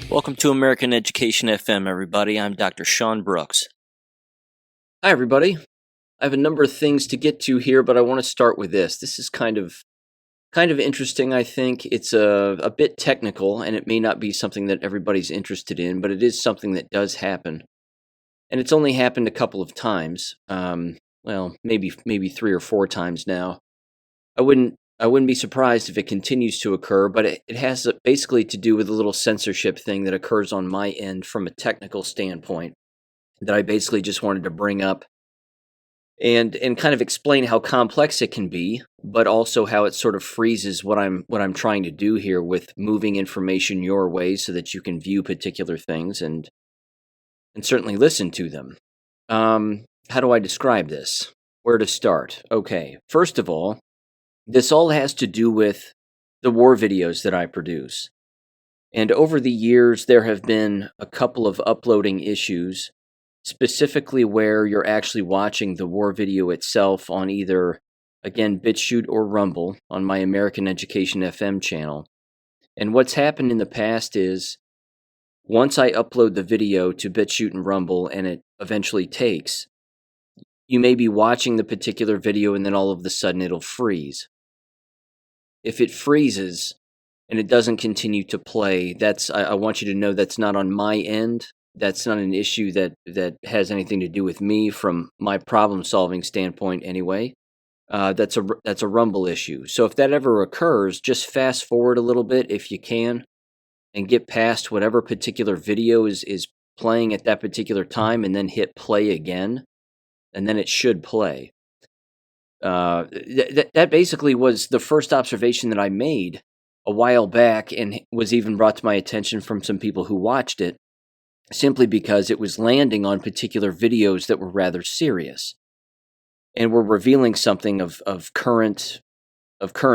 Welcome to American Education FM, everybody. I'm Dr. Sean Brooks. Hi, everybody. I have a number of things to get to here, but I want to start with this. This is kind of interesting, I think. It's a bit technical, and it may not be something that everybody's interested in, but it is something that does happen. And it's only happened a couple of times. Maybe 3 or 4 times now. I wouldn't be surprised if it continues to occur, but it has basically to do with a little censorship thing that occurs on my end from a technical standpoint that I basically just wanted to bring up and kind of explain how complex it can be, but also how it sort of freezes what I'm trying to do here with moving information your way so that you can view particular things and certainly listen to them. How do I describe this? Where to start? Okay, first of all, this all has to do with the war videos that I produce. And over the years, there have been a couple of uploading issues, specifically where you're actually watching the war video itself on either, again, BitChute or Rumble on my American Education FM channel. And what's happened in the past is, once I upload the video to BitChute and Rumble and it eventually takes, you may be watching the particular video and then all of a sudden it'll freeze. If it freezes and it doesn't continue to play, I want you to know that's not on my end. That's not an issue that has anything to do with me from my problem-solving standpoint anyway. That's a Rumble issue. So if that ever occurs, just fast forward a little bit if you can and get past whatever particular video is playing at that particular time and then hit play again, and then it should play. That basically was the first observation that I made a while back and was even brought to my attention from some people who watched it, simply because it was landing on particular videos that were rather serious and were revealing something of current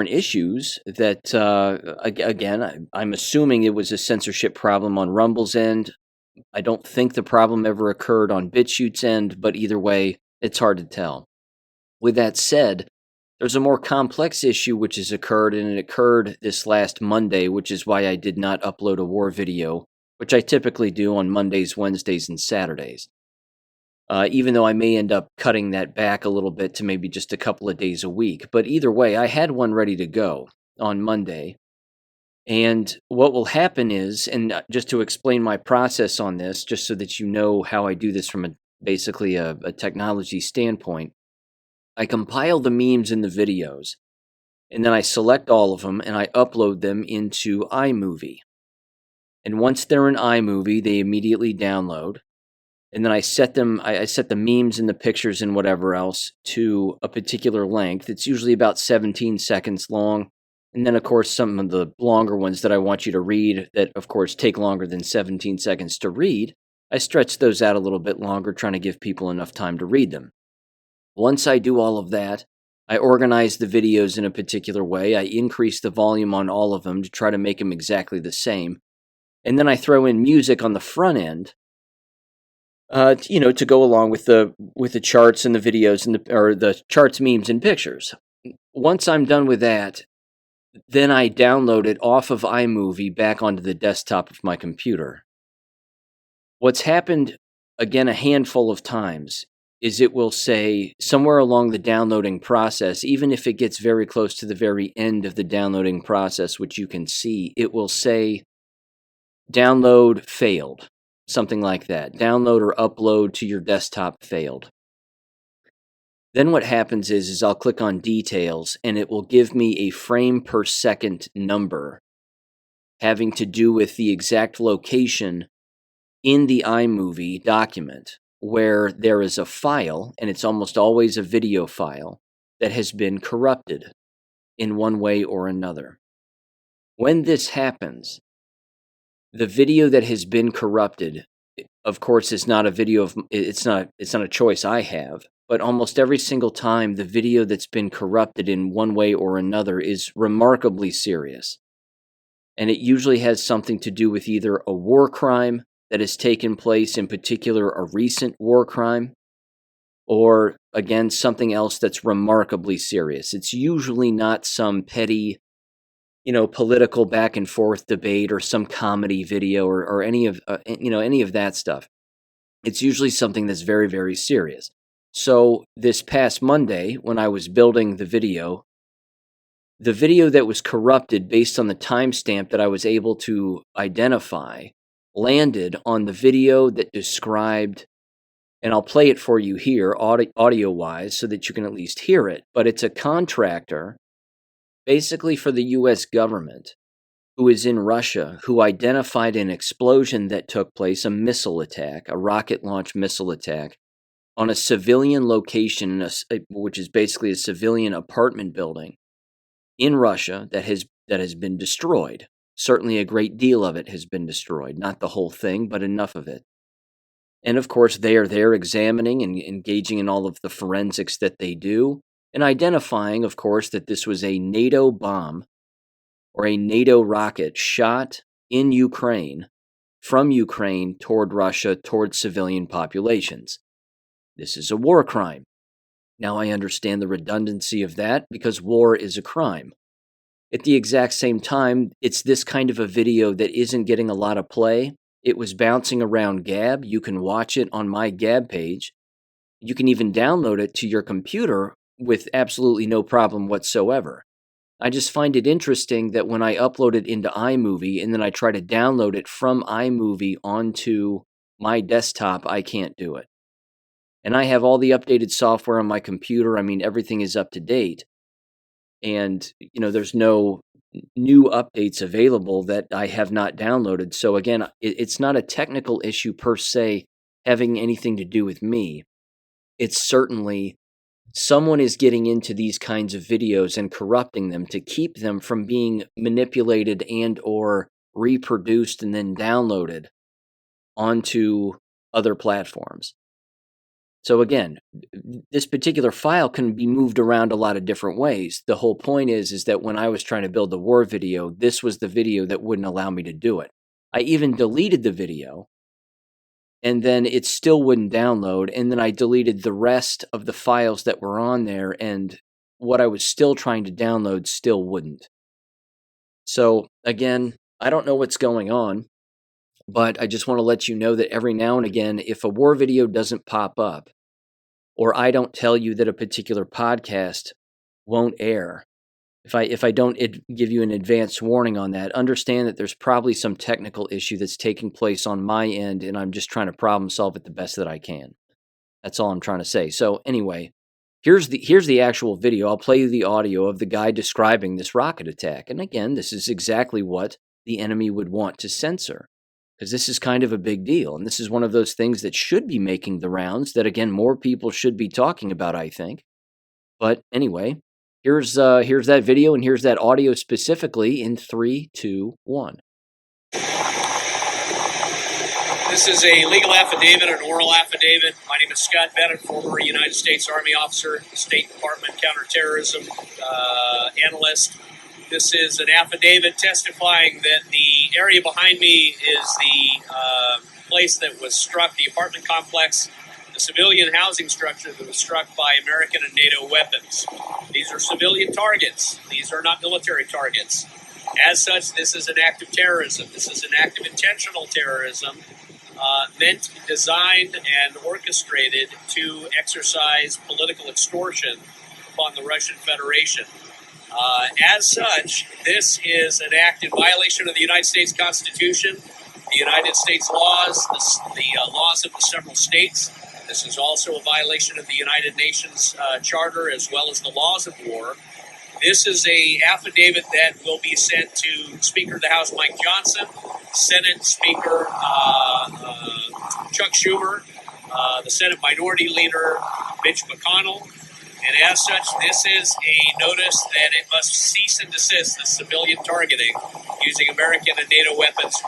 issues that, again, I'm assuming it was a censorship problem on Rumble's end. I don't think the problem ever occurred on BitChute's end, but either way, it's hard to tell. With that said, there's a more complex issue which has occurred, and it occurred this last Monday, which is why I did not upload a war video, which I typically do on Mondays, Wednesdays, and Saturdays. Even though I may end up cutting that back a little bit to maybe just a couple of days a week. But either way, I had one ready to go on Monday. And what will happen is, and just to explain my process on this, just so that you know how I do this from basically a technology standpoint, I compile the memes in the videos, and then I select all of them, and I upload them into iMovie. And once they're in iMovie, they immediately download, and then I set the memes and the pictures and whatever else to a particular length. It's usually about 17 seconds long, and then, of course, some of the longer ones that I want you to read that, of course, take longer than 17 seconds to read, I stretch those out a little bit longer, trying to give people enough time to read them. Once I do all of that, I organize the videos in a particular way. I increase the volume on all of them to try to make them exactly the same. And then I throw in music on the front end, to go along with the charts and the videos and the charts, memes, and pictures. Once I'm done with that, then I download it off of iMovie back onto the desktop of my computer. What's happened, again, a handful of times, is it will say somewhere along the downloading process, even if it gets very close to the very end of the downloading process, which you can see, it will say download failed, something like that. Download or upload to your desktop failed. Then what happens is I'll click on details, and it will give me a frame per second number having to do with the exact location in the iMovie document where there is a file, and it's almost always a video file, that has been corrupted in one way or another. When this happens, the video that has been corrupted, of course, is not a video of, it's not a choice I have, but almost every single time the video that's been corrupted in one way or another is remarkably serious. And it usually has something to do with either a war crime that has taken place, in particular a recent war crime, or, again, something else that's remarkably serious. It's usually not some petty political back and forth debate or some comedy video or any of any of that stuff. It's usually something that's very, very serious. So this past Monday, when I was building the video that was corrupted based on the timestamp that I was able to identify landed on the video that described, and I'll play it for you here, audio-wise, so that you can at least hear it. But it's a contractor, basically for the U.S. government, who is in Russia, who identified an explosion that took place, a missile attack, a rocket launch missile attack, on a civilian location, which is basically a civilian apartment building in Russia that has been destroyed. Certainly a great deal of it has been destroyed. Not the whole thing, but enough of it. And of course, they are there examining and engaging in all of the forensics that they do, and identifying, of course, that this was a NATO bomb or a NATO rocket shot in Ukraine, from Ukraine toward Russia, toward civilian populations. This is a war crime. Now I understand the redundancy of that because war is a crime. At the exact same time, it's this kind of a video that isn't getting a lot of play. It was bouncing around Gab. You can watch it on my Gab page. You can even download it to your computer with absolutely no problem whatsoever. I just find it interesting that when I upload it into iMovie and then I try to download it from iMovie onto my desktop, I can't do it. And I have all the updated software on my computer. I mean, everything is up to date. And, there's no new updates available that I have not downloaded. So again, it's not a technical issue per se having anything to do with me. It's certainly someone is getting into these kinds of videos and corrupting them to keep them from being manipulated and or reproduced and then downloaded onto other platforms. So again, this particular file can be moved around a lot of different ways. The whole point is that when I was trying to build the war video, this was the video that wouldn't allow me to do it. I even deleted the video, and then it still wouldn't download, and then I deleted the rest of the files that were on there, and what I was still trying to download still wouldn't. So again, I don't know what's going on, but I just want to let you know that every now and again, if a war video doesn't pop up, or I don't tell you that a particular podcast won't air, if I don't give you an advance warning on that, understand that there's probably some technical issue that's taking place on my end, and I'm just trying to problem solve it the best that I can. That's all I'm trying to say. So anyway, here's the actual video. I'll play you the audio of the guy describing this rocket attack. And again, this is exactly what the enemy would want to censor, because this is kind of a big deal. And this is one of those things that should be making the rounds that, again, more people should be talking about, I think. But anyway, here's that video and here's that audio specifically in 3, 2, 1. This is a legal affidavit, an oral affidavit. My name is Scott Bennett, former United States Army officer, State Department counterterrorism analyst. This is an affidavit testifying that the area behind me is the place that was struck, the apartment complex, the civilian housing structure that was struck by American and NATO weapons. These are civilian targets. These are not military targets. As such, this is an act of terrorism. This is an act of intentional terrorism meant, designed, and orchestrated to exercise political extortion upon the Russian Federation. As such, this is an act in violation of the United States Constitution, the United States laws, the laws of the several states. This is also a violation of the United Nations Charter as well as the laws of war. This is an affidavit that will be sent to Speaker of the House Mike Johnson, Senate Speaker Chuck Schumer, the Senate Minority Leader Mitch McConnell. And as such, this is a notice that it must cease and desist the civilian targeting using American and NATO weapons,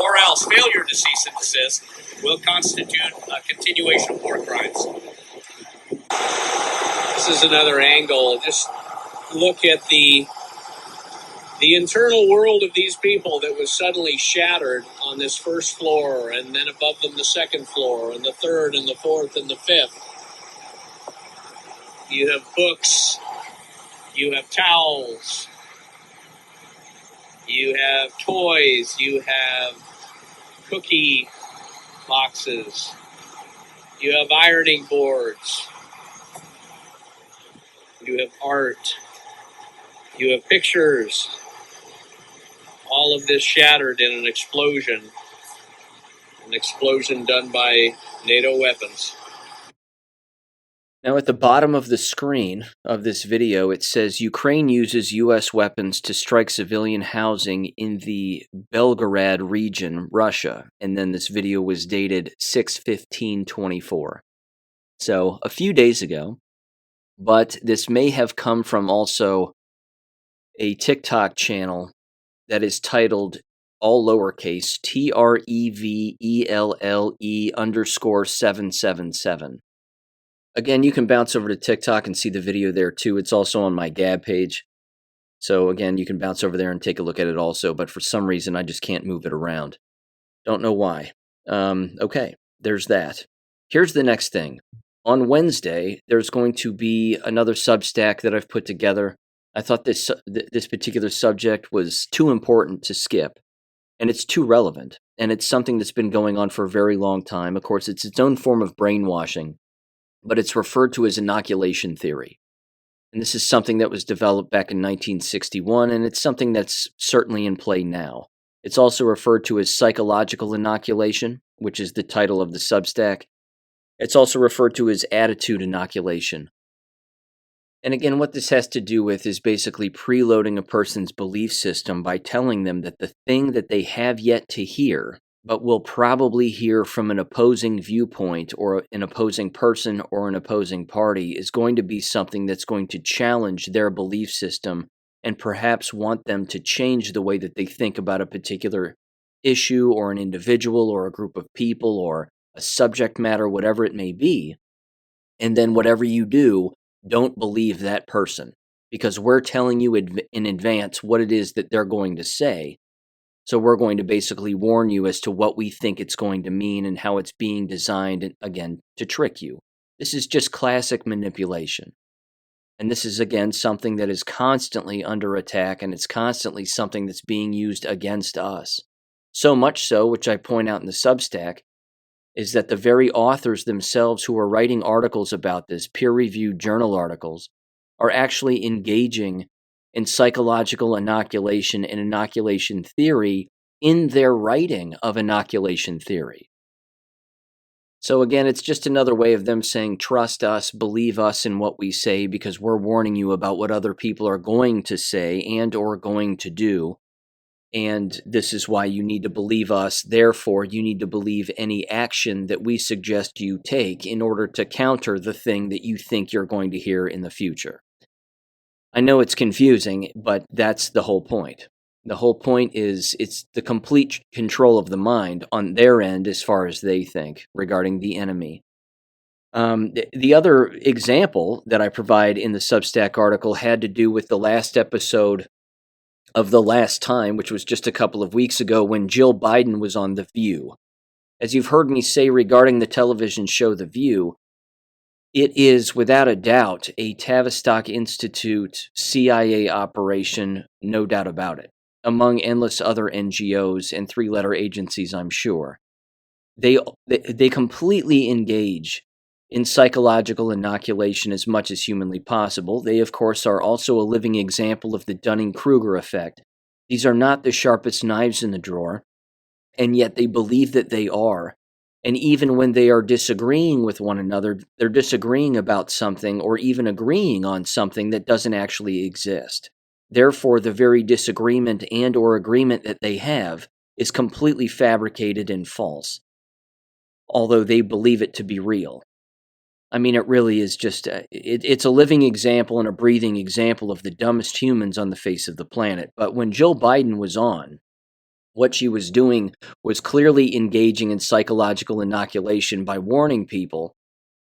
or else failure to cease and desist will constitute a continuation of war crimes. This is another angle. Just look at the internal world of these people that was suddenly shattered on this first floor, and then above them the second floor, and the third, and the fourth, and the fifth. You have books, you have towels, You have toys. You have cookie boxes. You have ironing boards. You have art. You have pictures. All of this shattered in an explosion done by NATO weapons. Now, at the bottom of the screen of this video, it says Ukraine uses U.S. weapons to strike civilian housing in the Belgorod region, Russia. And then this video was dated 6/15/24. So a few days ago, but this may have come from also a TikTok channel that is titled all lowercase TREVELLE_777. Again, you can bounce over to TikTok and see the video there too. It's also on my Gab page. So again, you can bounce over there and take a look at it also. But for some reason, I just can't move it around. Don't know why. Okay, there's that. Here's the next thing. On Wednesday, there's going to be another Substack that I've put together. I thought this particular subject was too important to skip, and it's too relevant, and it's something that's been going on for a very long time. Of course, it's its own form of brainwashing, but it's referred to as inoculation theory. And this is something that was developed back in 1961, and it's something that's certainly in play now. It's also referred to as psychological inoculation, which is the title of the Substack. It's also referred to as attitude inoculation. And again, what this has to do with is basically preloading a person's belief system by telling them that the thing that they have yet to hear, but will probably hear from an opposing viewpoint or an opposing person or an opposing party, is going to be something that's going to challenge their belief system and perhaps want them to change the way that they think about a particular issue or an individual or a group of people or a subject matter, whatever it may be. And then whatever you do, don't believe that person, because we're telling you in advance what it is that they're going to say. So we're going to basically warn you as to what we think it's going to mean and how it's being designed, again, to trick you. This is just classic manipulation. And this is, again, something that is constantly under attack, and it's constantly something that's being used against us. So much so, which I point out in the Substack, is that the very authors themselves who are writing articles about this, peer-reviewed journal articles, are actually engaging in psychological inoculation and inoculation theory in their writing of inoculation theory. So again, it's just another way of them saying, trust us, believe us in what we say, because we're warning you about what other people are going to say and or going to do. And this is why you need to believe us. Therefore, you need to believe any action that we suggest you take in order to counter the thing that you think you're going to hear in the future. I know it's confusing, but that's the whole point. The whole point is it's the complete control of the mind on their end as far as they think regarding the enemy. The other example that I provide in the Substack article had to do with the last episode of The Last Time, which was just a couple of weeks ago when Jill Biden was on The View. As you've heard me say regarding the television show The View, it is without a doubt a Tavistock Institute CIA operation, no doubt about it, among endless other NGOs and three-letter agencies, I'm sure. They completely engage in psychological inoculation as much as humanly possible. They, of course, are also a living example of the Dunning-Kruger effect. These are not the sharpest knives in the drawer, and yet they believe that they are. And even when they are disagreeing with one another, they're disagreeing about something or even agreeing on something that doesn't actually exist. Therefore, the very disagreement and or agreement that they have is completely fabricated and false, although they believe it to be real. I mean, it really is just, it's a living example and a breathing example of the dumbest humans on the face of the planet. But when Jill Biden was on, what she was doing was clearly engaging in psychological inoculation by warning people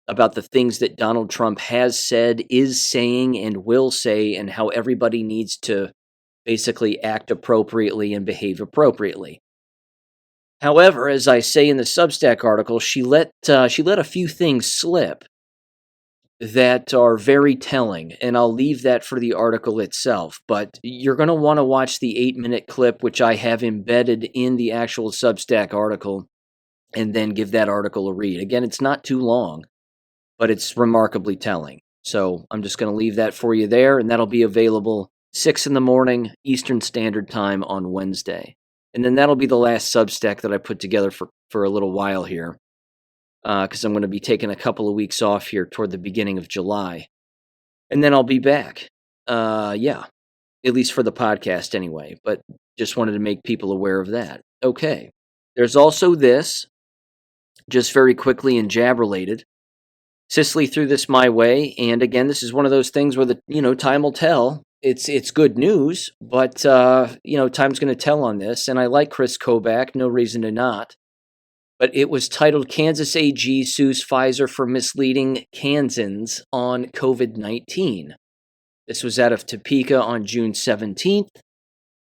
about the things that Donald Trump has said, is saying, and will say, and how everybody needs to basically act appropriately and behave appropriately. However, as I say in the Substack article, she let a few things slip that are very telling, and I'll leave that for the article itself. But you're going to want to watch the 8-minute clip, which I have embedded in the actual Substack article, and then give that article a read. Again, it's not too long, but it's remarkably telling. So I'm just going to leave that for you there, and that'll be available 6 in the morning Eastern Standard Time on Wednesday. And then that'll be the last Substack that I put together for a little while here, because I'm going to be taking a couple of weeks off here toward the beginning of July. And then I'll be back. Yeah, at least for the podcast anyway, but just wanted to make people aware of that. Okay. There's also this, just very quickly and jab related. Cicely threw this my way, and again, this is one of those things where time will tell. It's good news, but time's going to tell on this. And I like Chris Kobach, no reason to not. But it was titled "Kansas AG Sues Pfizer for Misleading Kansans on COVID-19." This was out of Topeka on June 17th.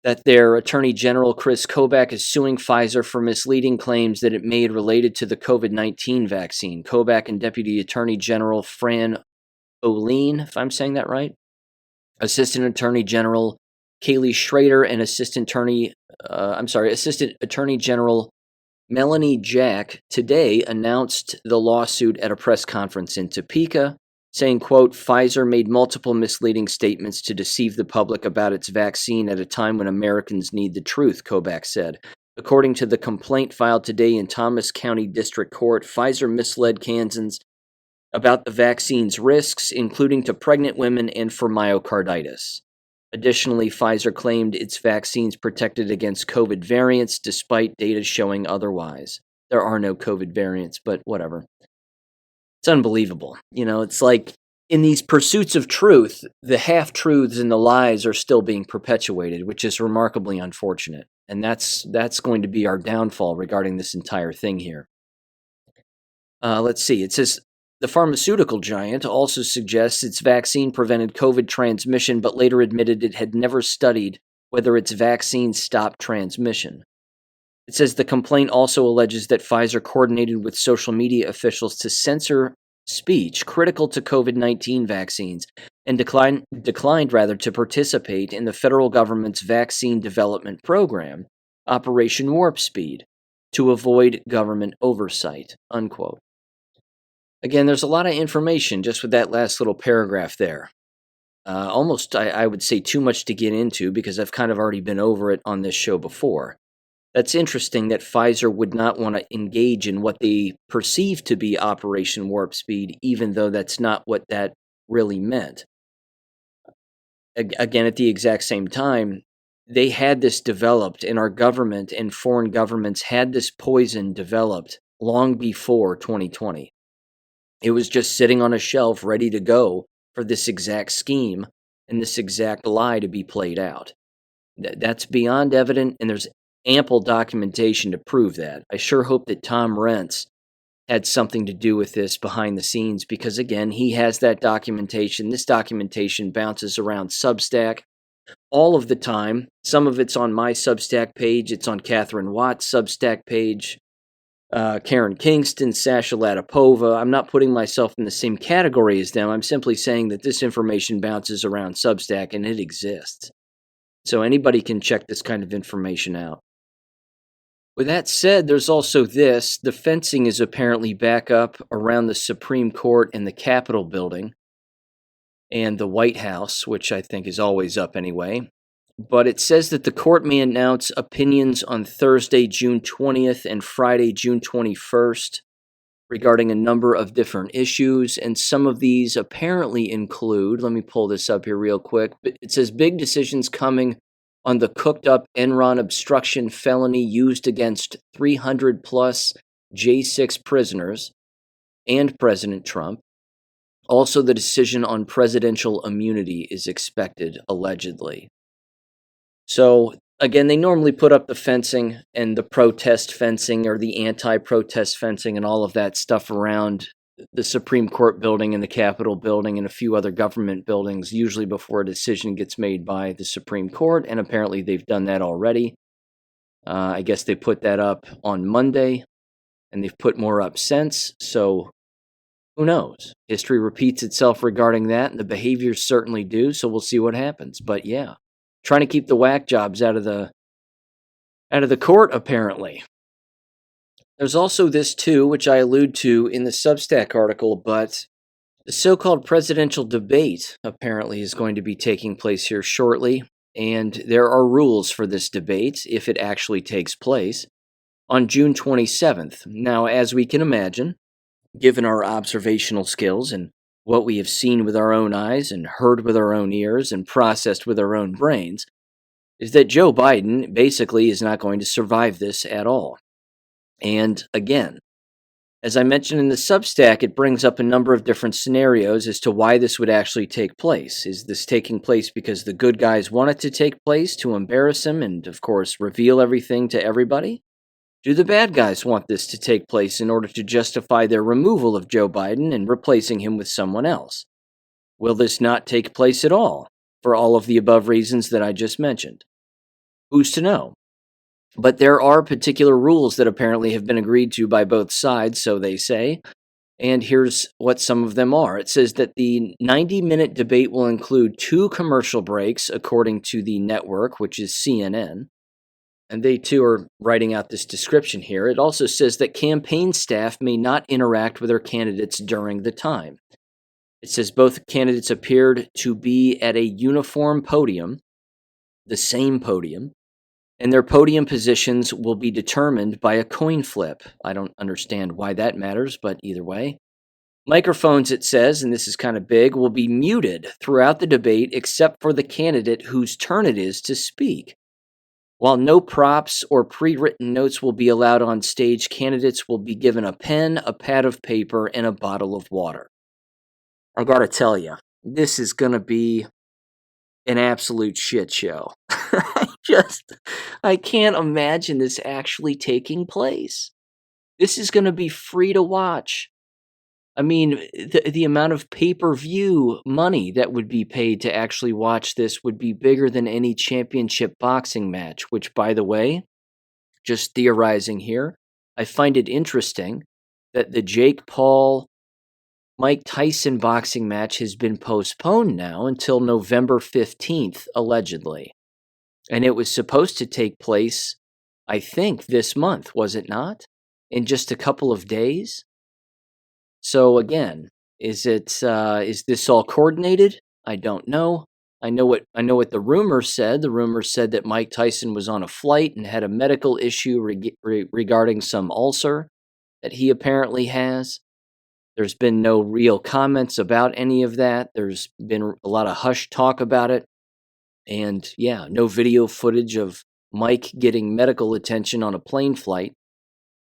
That their Attorney General Chris Kobach is suing Pfizer for misleading claims that it made related to the COVID-19 vaccine. Kobach and Deputy Attorney General Fran Oline, if I'm saying that right, Assistant Attorney General Kaylee Schrader, and Assistant Attorney General Melanie Jack today announced the lawsuit at a press conference in Topeka, saying, quote, "Pfizer made multiple misleading statements to deceive the public about its vaccine at a time when Americans need the truth," Kobach said. According to the complaint filed today in Thomas County District Court, Pfizer misled Kansans about the vaccine's risks, including to pregnant women and for myocarditis. Additionally, Pfizer claimed its vaccines protected against COVID variants, despite data showing otherwise. There are no COVID variants, but whatever. It's unbelievable. It's like in these pursuits of truth, the half-truths and the lies are still being perpetuated, which is remarkably unfortunate. And that's going to be our downfall regarding this entire thing here. Let's see. It says, the pharmaceutical giant also suggests its vaccine prevented COVID transmission, but later admitted it had never studied whether its vaccine stopped transmission. It says the complaint also alleges that Pfizer coordinated with social media officials to censor speech critical to COVID-19 vaccines and declined to participate in the federal government's vaccine development program, Operation Warp Speed, to avoid government oversight, unquote. Again, there's a lot of information just with that last little paragraph there. Almost, I would say, too much to get into because I've kind of already been over it on this show before. That's interesting that Pfizer would not want to engage in what they perceive to be Operation Warp Speed, even though that's not what that really meant. Again, at the exact same time, they had this developed, and our government and foreign governments had this poison developed long before 2020. It was just sitting on a shelf ready to go for this exact scheme and this exact lie to be played out. That's beyond evident, and there's ample documentation to prove that. I sure hope that Tom Rentz had something to do with this behind the scenes because, again, he has that documentation. This documentation bounces around Substack all of the time. Some of it's on my Substack page. It's on Catherine Watt's Substack page. Karen Kingston, Sasha Latipova. I'm not putting myself in the same category as them. I'm simply saying that this information bounces around Substack and it exists. So anybody can check this kind of information out. With that said, there's also this. The fencing is apparently back up around the Supreme Court and the Capitol building and the White House, which I think is always up anyway. But it says that the court may announce opinions on Thursday, June 20th and Friday, June 21st regarding a number of different issues. And some of these apparently include, let me pull this up here real quick. It says big decisions coming on the cooked-up Enron obstruction felony used against 300-plus J6 prisoners and President Trump. Also, the decision on presidential immunity is expected, allegedly. So, again, they normally put up the fencing and the protest fencing or the anti-protest fencing and all of that stuff around the Supreme Court building and the Capitol building and a few other government buildings, usually before a decision gets made by the Supreme Court, and apparently they've done that already. I guess they put that up on Monday, and they've put more up since, so Who knows? History repeats itself regarding that, and the behaviors certainly do, so we'll see what happens. But yeah, trying to keep the whack jobs out of the court, apparently. There's also this too, which I allude to in the Substack article, but the so-called presidential debate apparently is going to be taking place here shortly, and there are rules for this debate if it actually takes place on June 27th. Now, as we can imagine, given our observational skills and what we have seen with our own eyes and heard with our own ears and processed with our own brains, is that Joe Biden basically is not going to survive this at all. And again, as I mentioned in the Substack, it brings up a number of different scenarios as to why this would actually take place. Is this taking place because the good guys want it to take place to embarrass him and, of course, reveal everything to everybody? Do the bad guys want this to take place in order to justify their removal of Joe Biden and replacing him with someone else? Will this not take place at all, for all of the above reasons that I just mentioned? Who's to know? But there are particular rules that apparently have been agreed to by both sides, so they say. And here's what some of them are. It says that the 90-minute debate will include 2 commercial breaks, according to the network, which is CNN. And they too are writing out this description here. It also says that campaign staff may not interact with their candidates during the time. It says both candidates appeared to be at a uniform podium, the same podium, and their podium positions will be determined by a coin flip. I don't understand why that matters, but either way. Microphones, it says, and this is kind of big, will be muted throughout the debate except for the candidate whose turn it is to speak. While no props or pre-written notes will be allowed on stage, candidates will be given a pen, a pad of paper, and a bottle of water. I gotta tell you, this is gonna be an absolute shit show. I can't imagine this actually taking place. This is going to be free to watch. I mean, the amount of pay-per-view money that would be paid to actually watch this would be bigger than any championship boxing match, which, by the way, just theorizing here, I find it interesting that the Jake Paul Mike Tyson boxing match has been postponed now until November 15th, allegedly. And it was supposed to take place, I think, this month, was it not? In just a couple of days? So again, is this all coordinated? I don't know. I know what the rumors said. The rumors said that Mike Tyson was on a flight and had a medical issue regarding some ulcer that he apparently has. There's been no real comments about any of that. There's been a lot of hush talk about it. And yeah, no video footage of Mike getting medical attention on a plane flight.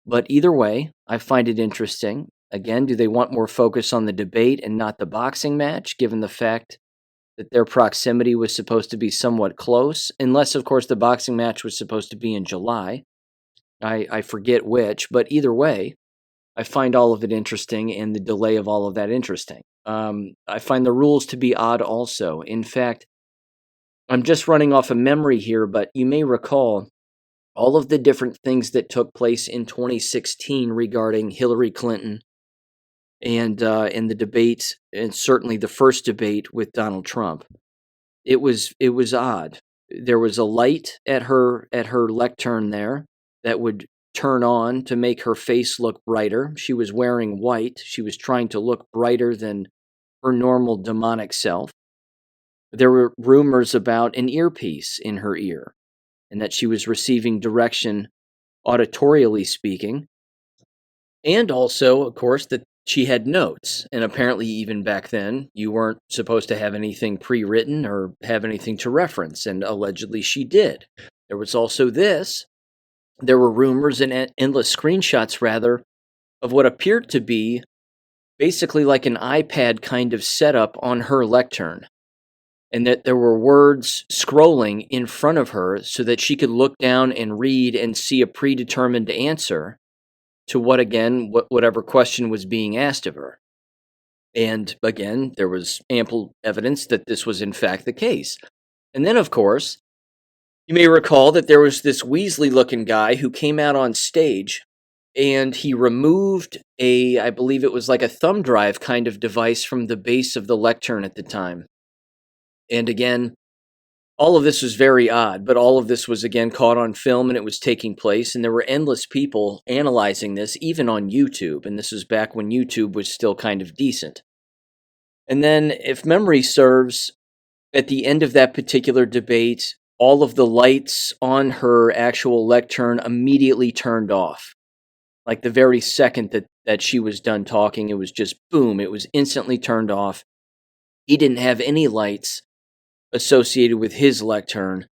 But either way, I find it interesting. Again, do they want more focus on the debate and not the boxing match, given the fact that their proximity was supposed to be somewhat close? Unless, of course, the boxing match was supposed to be in July. I forget which, but either way, I find all of it interesting and the delay of all of that interesting. I find the rules to be odd also. In fact, I'm just running off a memory here, but you may recall all of the different things that took place in 2016 regarding Hillary Clinton and in the debate, and certainly the first debate with Donald Trump. It was odd. There was a light at her lectern there that would turn on to make her face look brighter. She was wearing white. She was trying to look brighter than her normal demonic self. There were rumors about an earpiece in her ear and that she was receiving direction auditorially speaking. And also, of course, that she had notes. And apparently, even back then, you weren't supposed to have anything pre-written or have anything to reference. And allegedly, she did. There was also this. There were rumors and endless screenshots, rather, of what appeared to be basically like an iPad kind of setup on her lectern. And that there were words scrolling in front of her so that she could look down and read and see a predetermined answer to whatever question was being asked of her. And again, there was ample evidence that this was in fact the case. And then, of course, you may recall that there was this Weasley-looking guy who came out on stage and he removed I believe it was like a thumb drive kind of device from the base of the lectern at the time. And again, all of this was very odd, but all of this was again caught on film and it was taking place, and there were endless people analyzing this, even on YouTube, and this was back when YouTube was still kind of decent. And then, if memory serves, at the end of that particular debate, all of the lights on her actual lectern immediately turned off. Like the very second that she was done talking, it was just boom, it was instantly turned off. He didn't have any lights associated with his lectern,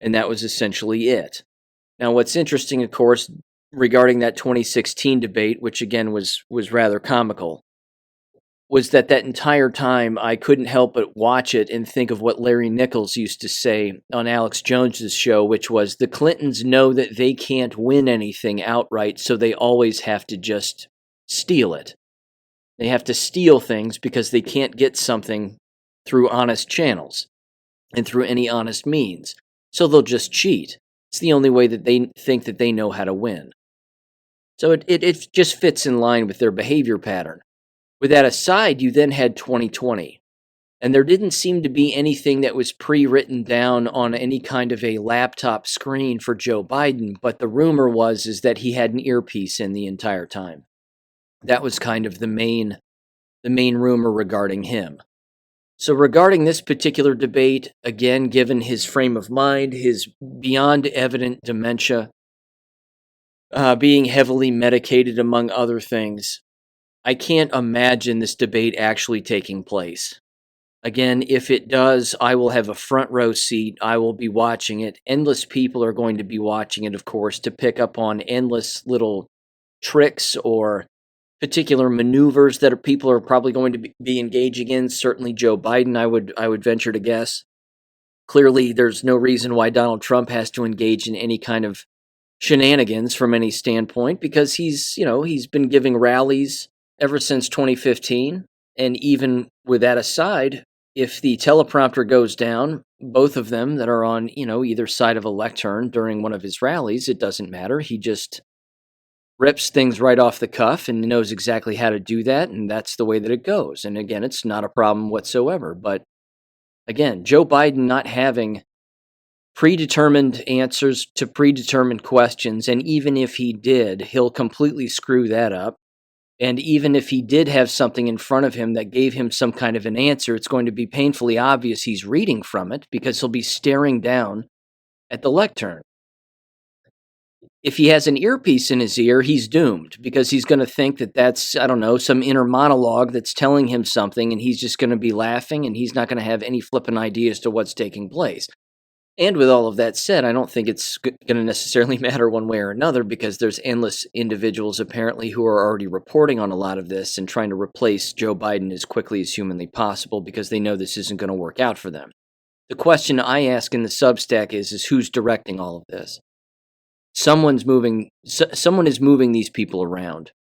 and that was essentially it. Now, what's interesting, of course, regarding that 2016 debate, which again was rather comical, was that entire time I couldn't help but watch it and think of what Larry Nichols used to say on Alex Jones's show, which was the Clintons know that they can't win anything outright, so they always have to just steal it. They have to steal things because they can't get something through honest channels and through any honest means. So they'll just cheat. It's the only way that they think that they know how to win. So it just fits in line with their behavior pattern. With that aside, you then had 2020. And there didn't seem to be anything that was pre-written down on any kind of a laptop screen for Joe Biden, but the rumor is that he had an earpiece in the entire time. That was kind of the main rumor regarding him. So regarding this particular debate, again, given his frame of mind, his beyond evident dementia, being heavily medicated, among other things, I can't imagine this debate actually taking place. Again, if it does, I will have a front row seat. I will be watching it. Endless people are going to be watching it, of course, to pick up on endless little tricks or particular maneuvers that people are probably going to be engaging in. Certainly Joe Biden, I would venture to guess. Clearly, there's no reason why Donald Trump has to engage in any kind of shenanigans from any standpoint, because he's been giving rallies ever since 2015. And even with that aside, if the teleprompter goes down, both of them that are on, either side of a lectern during one of his rallies, it doesn't matter. He just rips things right off the cuff and knows exactly how to do that, and that's the way that it goes. And again, it's not a problem whatsoever. But again, Joe Biden not having predetermined answers to predetermined questions, and even if he did, he'll completely screw that up. And even if he did have something in front of him that gave him some kind of an answer, it's going to be painfully obvious he's reading from it, because he'll be staring down at the lectern. If he has an earpiece in his ear, he's doomed, because he's going to think that that's, I don't know, some inner monologue that's telling him something, and he's just going to be laughing, and he's not going to have any flippant idea as to what's taking place. And with all of that said, I don't think it's going to necessarily matter one way or another, because there's endless individuals apparently who are already reporting on a lot of this and trying to replace Joe Biden as quickly as humanly possible, because they know this isn't going to work out for them. The question I ask in the Substack is who's directing all of this? Someone is moving these people around.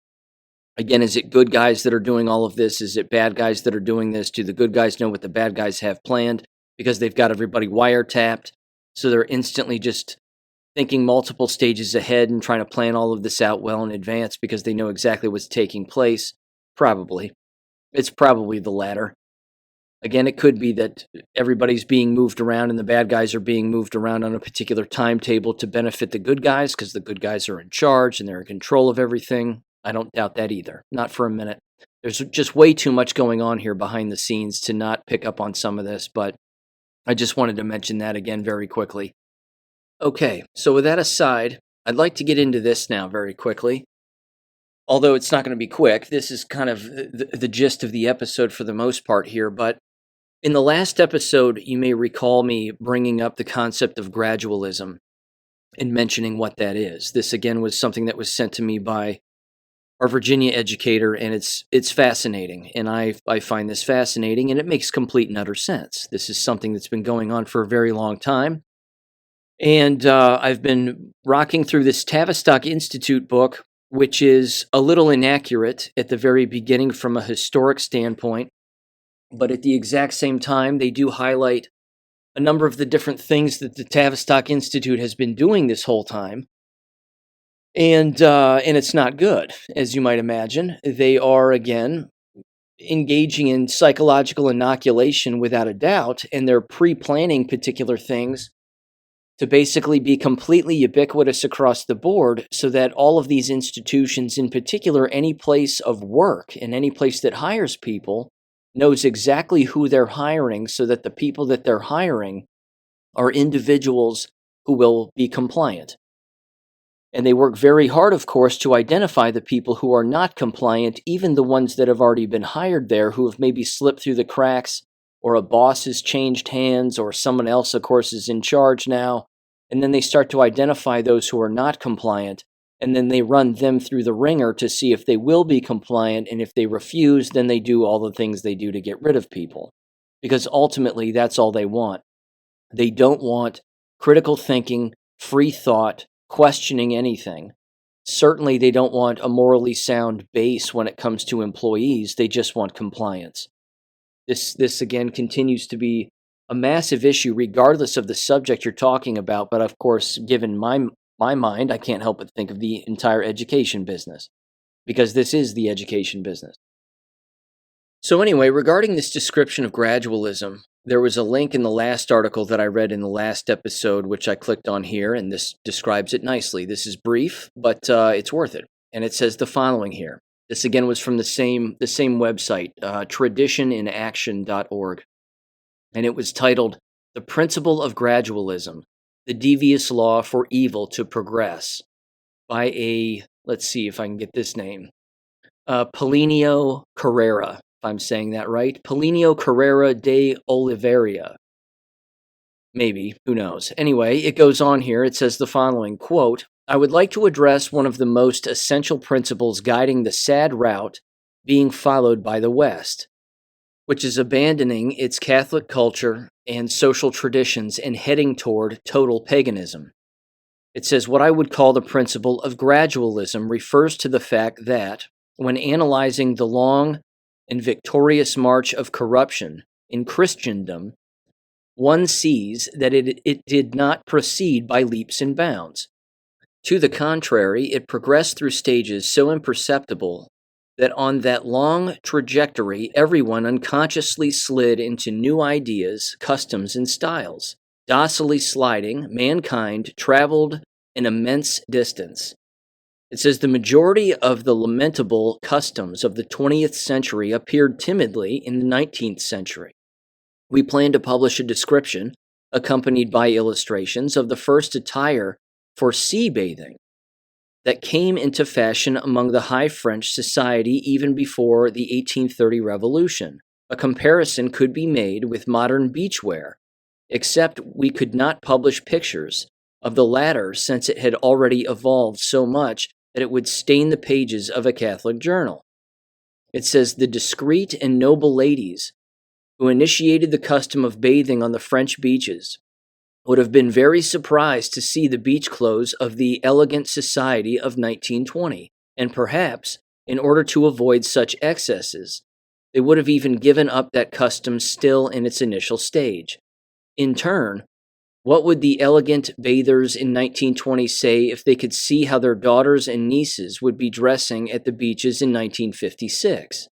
Again, is it good guys that are doing all of this? Is it bad guys that are doing this? Do the good guys know what the bad guys have planned, because they've got everybody wiretapped? So they're instantly just thinking multiple stages ahead and trying to plan all of this out well in advance because they know exactly what's taking place? Probably. It's probably the latter. Again, it could be that everybody's being moved around and the bad guys are being moved around on a particular timetable to benefit the good guys, because the good guys are in charge and they're in control of everything. I don't doubt that either. Not for a minute. There's just way too much going on here behind the scenes to not pick up on some of this, but I just wanted to mention that again very quickly. Okay, so with that aside, I'd like to get into this now very quickly. Although it's not going to be quick, this is kind of the gist of the episode for the most part here, but in the last episode, you may recall me bringing up the concept of gradualism and mentioning what that is. This, again, was something that was sent to me by our Virginia educator, and it's fascinating. And I find this fascinating, and it makes complete and utter sense. This is something that's been going on for a very long time. And I've been rocking through this Tavistock Institute book, which is a little inaccurate at the very beginning from a historic standpoint. But at the exact same time, they do highlight a number of the different things that the Tavistock Institute has been doing this whole time. And it's not good, as you might imagine. They are, again, engaging in psychological inoculation without a doubt, and they're pre-planning particular things to basically be completely ubiquitous across the board so that all of these institutions, in particular, any place of work and any place that hires people, knows exactly who they're hiring so that the people that they're hiring are individuals who will be compliant. And they work very hard, of course, to identify the people who are not compliant, even the ones that have already been hired there, who have maybe slipped through the cracks, or a boss has changed hands, or someone else, of course, is in charge now. And then they start to identify those who are not compliant, and then they run them through the ringer to see if they will be compliant, and if they refuse, then they do all the things they do to get rid of people. Because ultimately, that's all they want. They don't want critical thinking, free thought, questioning anything. Certainly, they don't want a morally sound base when it comes to employees. They just want compliance. This again continues to be a massive issue, regardless of the subject you're talking about. But of course, given my mind, I can't help but think of the entire education business, because this is the education business. So anyway, regarding this description of gradualism, there was a link in the last article that I read in the last episode, which I clicked on here, and this describes it nicely. This is brief, but it's worth it. And it says the following here. This again was from the same website, traditioninaction.org. And it was titled, "The Principle of Gradualism, the Devious Law for Evil to Progress," by let's see if I can get this name, Polinio Carrera, if I'm saying that right. Polinio Carrera de Oliveira. Maybe, who knows. Anyway, it goes on here. It says the following, quote, "I would like to address one of the most essential principles guiding the sad route being followed by the West, which is abandoning its Catholic culture and social traditions and heading toward total paganism. It says what I would call the principle of gradualism refers to the fact that, when analyzing the long and victorious march of corruption in Christendom, one sees that it did not proceed by leaps and bounds. To the contrary, it progressed through stages so imperceptible that on that long trajectory, everyone unconsciously slid into new ideas, customs, and styles. Docilely sliding, mankind traveled an immense distance." It says the majority of the lamentable customs of the 20th century appeared timidly in the 19th century. We plan to publish a description, accompanied by illustrations, of the first attire for sea bathing that came into fashion among the high French society even before the 1830 revolution. A comparison could be made with modern beachwear, except we could not publish pictures of the latter since it had already evolved so much that it would stain the pages of a Catholic journal. It says the discreet and noble ladies who initiated the custom of bathing on the French beaches would have been very surprised to see the beach clothes of the elegant society of 1920, and perhaps, in order to avoid such excesses, they would have even given up that custom still in its initial stage. In turn, what would the elegant bathers in 1920 say if they could see how their daughters and nieces would be dressing at the beaches in 1956?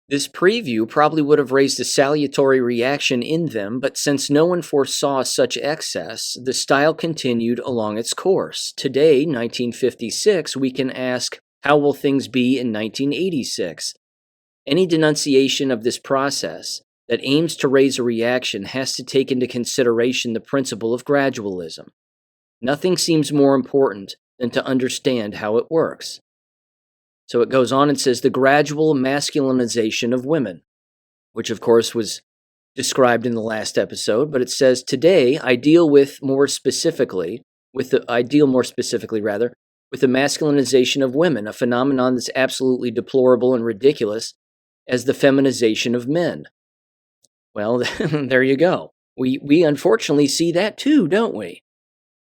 This preview probably would have raised a salutary reaction in them, but since no one foresaw such excess, the style continued along its course. Today, 1956, we can ask, how will things be in 1986? Any denunciation of this process that aims to raise a reaction has to take into consideration the principle of gradualism. Nothing seems more important than to understand how it works. So it goes on and says the gradual masculinization of women, which of course was described in the last episode, but it says today I deal more specifically with the masculinization of women, a phenomenon that's absolutely deplorable and ridiculous as the feminization of men. Well, there you go. We unfortunately see that too, don't we?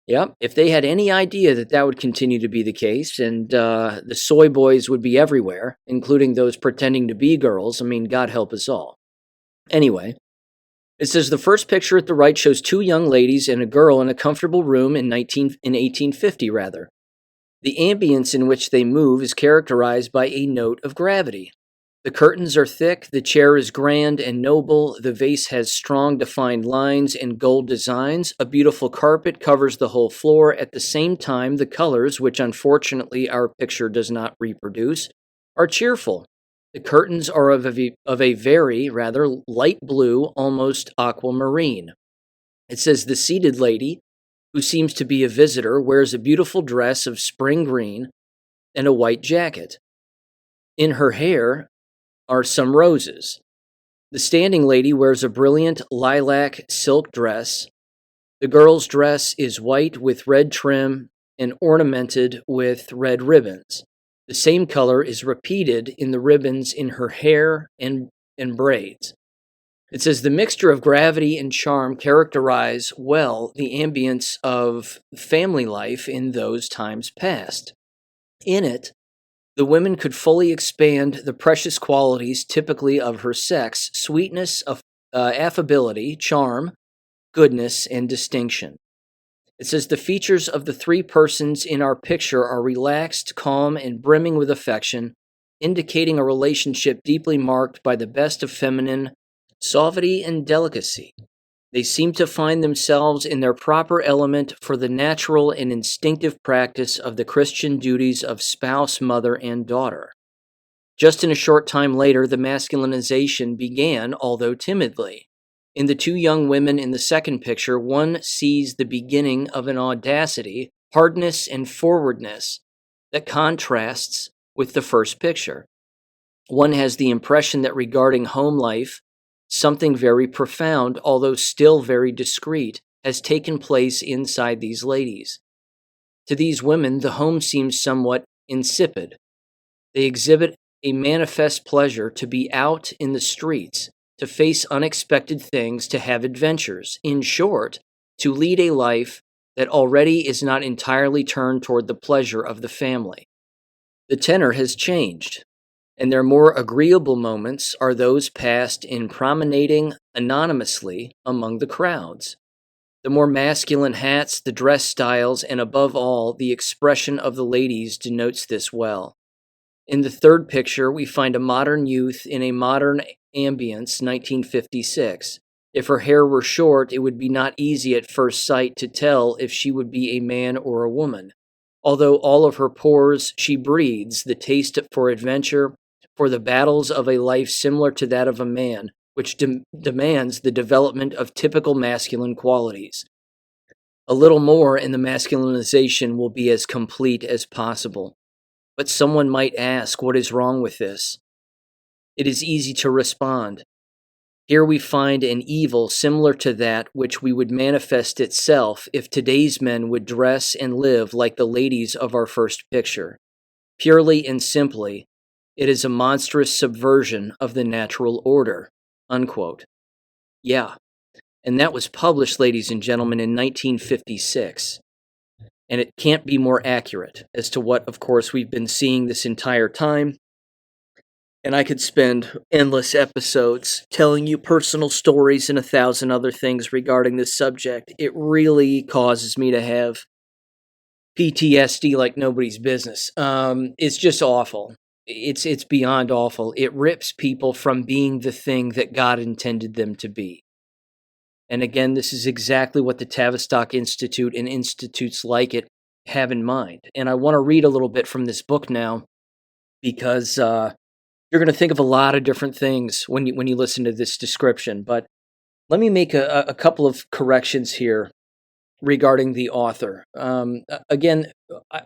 Yep. If they had any idea that that would continue to be the case, and the soy boys would be everywhere, including those pretending to be girls, I mean, God help us all. Anyway, it says the first picture at the right shows two young ladies and a girl in a comfortable room in 1850, rather. The ambience in which they move is characterized by a note of gravity. The curtains are thick, the chair is grand and noble, the vase has strong defined lines and gold designs, a beautiful carpet covers the whole floor. At the same time, the colors, which unfortunately our picture does not reproduce, are cheerful. The curtains are of a very, rather light blue, almost aquamarine. It says the seated lady, who seems to be a visitor, wears a beautiful dress of spring green and a white jacket. In her hair are some roses. The standing lady wears a brilliant lilac silk dress. The girl's dress is white with red trim and ornamented with red ribbons. The same color is repeated in the ribbons in her hair and braids. It says the mixture of gravity and charm characterize well the ambience of family life in those times past. In it, the women could fully expand the precious qualities typically of her sex: sweetness, affability, charm, goodness, and distinction. It says the features of the three persons in our picture are relaxed, calm, and brimming with affection, indicating a relationship deeply marked by the best of feminine suavity and delicacy. They seem to find themselves in their proper element for the natural and instinctive practice of the Christian duties of spouse, mother, and daughter. Just in a short time later, the masculinization began, although timidly. In the two young women in the second picture, one sees the beginning of an audacity, hardness, and forwardness that contrasts with the first picture. One has the impression that regarding home life, something very profound, although still very discreet, has taken place inside these ladies. To these women, the home seems somewhat insipid. They exhibit a manifest pleasure to be out in the streets, to face unexpected things, to have adventures. In short, to lead a life that already is not entirely turned toward the pleasure of the family. The tenor has changed, and their more agreeable moments are those passed in promenading anonymously among the crowds. The more masculine hats, the dress styles, and above all, the expression of the ladies denotes this well. In the third picture, we find a modern youth in a modern ambience, 1956. If her hair were short, it would be not easy at first sight to tell if she would be a man or a woman. Although all of her pores she breathes the taste for adventure, for the battles of a life similar to that of a man, which demands the development of typical masculine qualities. A little more and the masculinization will be as complete as possible. But someone might ask, what is wrong with this? It is easy to respond. Here we find an evil similar to that which we would manifest itself if today's men would dress and live like the ladies of our first picture. Purely and simply, it is a monstrous subversion of the natural order." Unquote. Yeah, and that was published, ladies and gentlemen, in 1956. And it can't be more accurate as to what, of course, we've been seeing this entire time. And I could spend endless episodes telling you personal stories and 1,000 other things regarding this subject. It really causes me to have PTSD like nobody's business. It's just awful. It's beyond awful. It rips people from being the thing that God intended them to be. And again, this is exactly what the Tavistock Institute and institutes like it have in mind. And I want to read a little bit from this book now, because you're going to think of a lot of different things when you listen to this description. But let me make a couple of corrections here regarding the author. Again,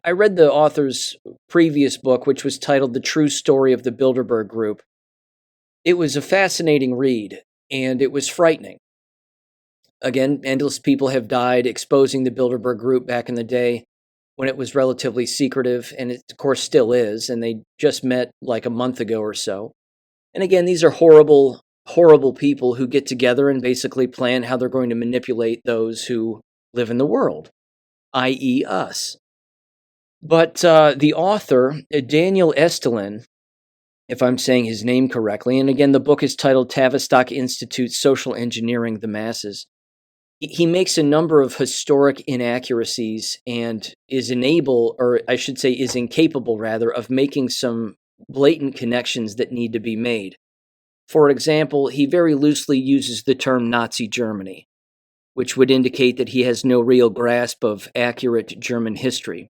I read the author's previous book, which was titled The True Story of the Bilderberg Group. It was a fascinating read, and it was frightening. Again, endless people have died exposing the Bilderberg Group back in the day when it was relatively secretive, and it, of course, still is, and they just met like a month ago or so. And again, these are horrible, horrible people who get together and basically plan how they're going to manipulate those who live in the world, i.e. us. But the author, Daniel Estelin, if I'm saying his name correctly, and again, the book is titled Tavistock Institute, Social Engineering the Masses. he makes a number of historic inaccuracies and is incapable rather, of making some blatant connections that need to be made. For example, he very loosely uses the term Nazi Germany, which would indicate that he has no real grasp of accurate German history,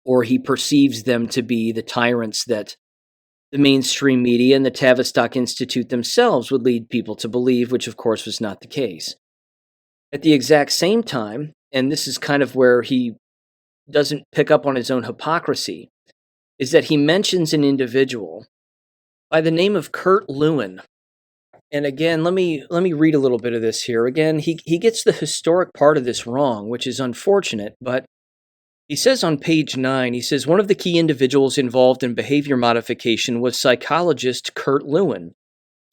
or he perceives them to be the tyrants that the mainstream media and the Tavistock Institute themselves would lead people to believe, which of course was not the case. At the exact same time, and this is kind of where he doesn't pick up on his own hypocrisy, is that he mentions an individual by the name of Kurt Lewin. And again, let me read a little bit of this here. Again, he gets the historic part of this wrong, which is unfortunate, but he says on page 9, he says, one of the key individuals involved in behavior modification was psychologist Kurt Lewin.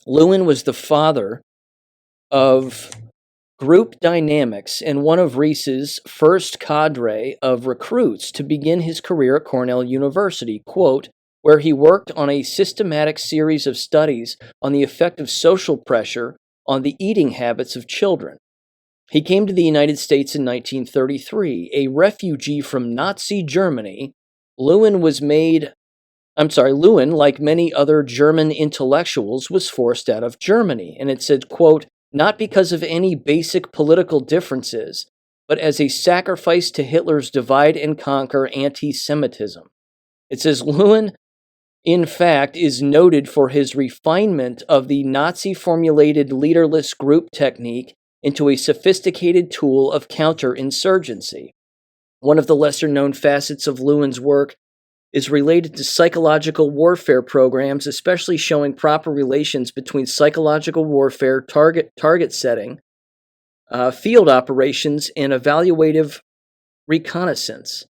Lewin was the father of group dynamics and one of Rees's first cadre of recruits to begin his career at Cornell University, quote, where he worked on a systematic series of studies on the effect of social pressure on the eating habits of children. He came to the United States in 1933. A refugee from Nazi Germany, Lewin, like many other German intellectuals, was forced out of Germany. And it said, quote, not because of any basic political differences, but as a sacrifice to Hitler's divide and conquer anti-Semitism. It says, Lewin, in fact, is noted for his refinement of the Nazi-formulated leaderless group technique into a sophisticated tool of counterinsurgency. One of the lesser-known facets of Lewin's work is related to psychological warfare programs, especially showing proper relations between psychological warfare, target setting, field operations, and evaluative reconnaissance.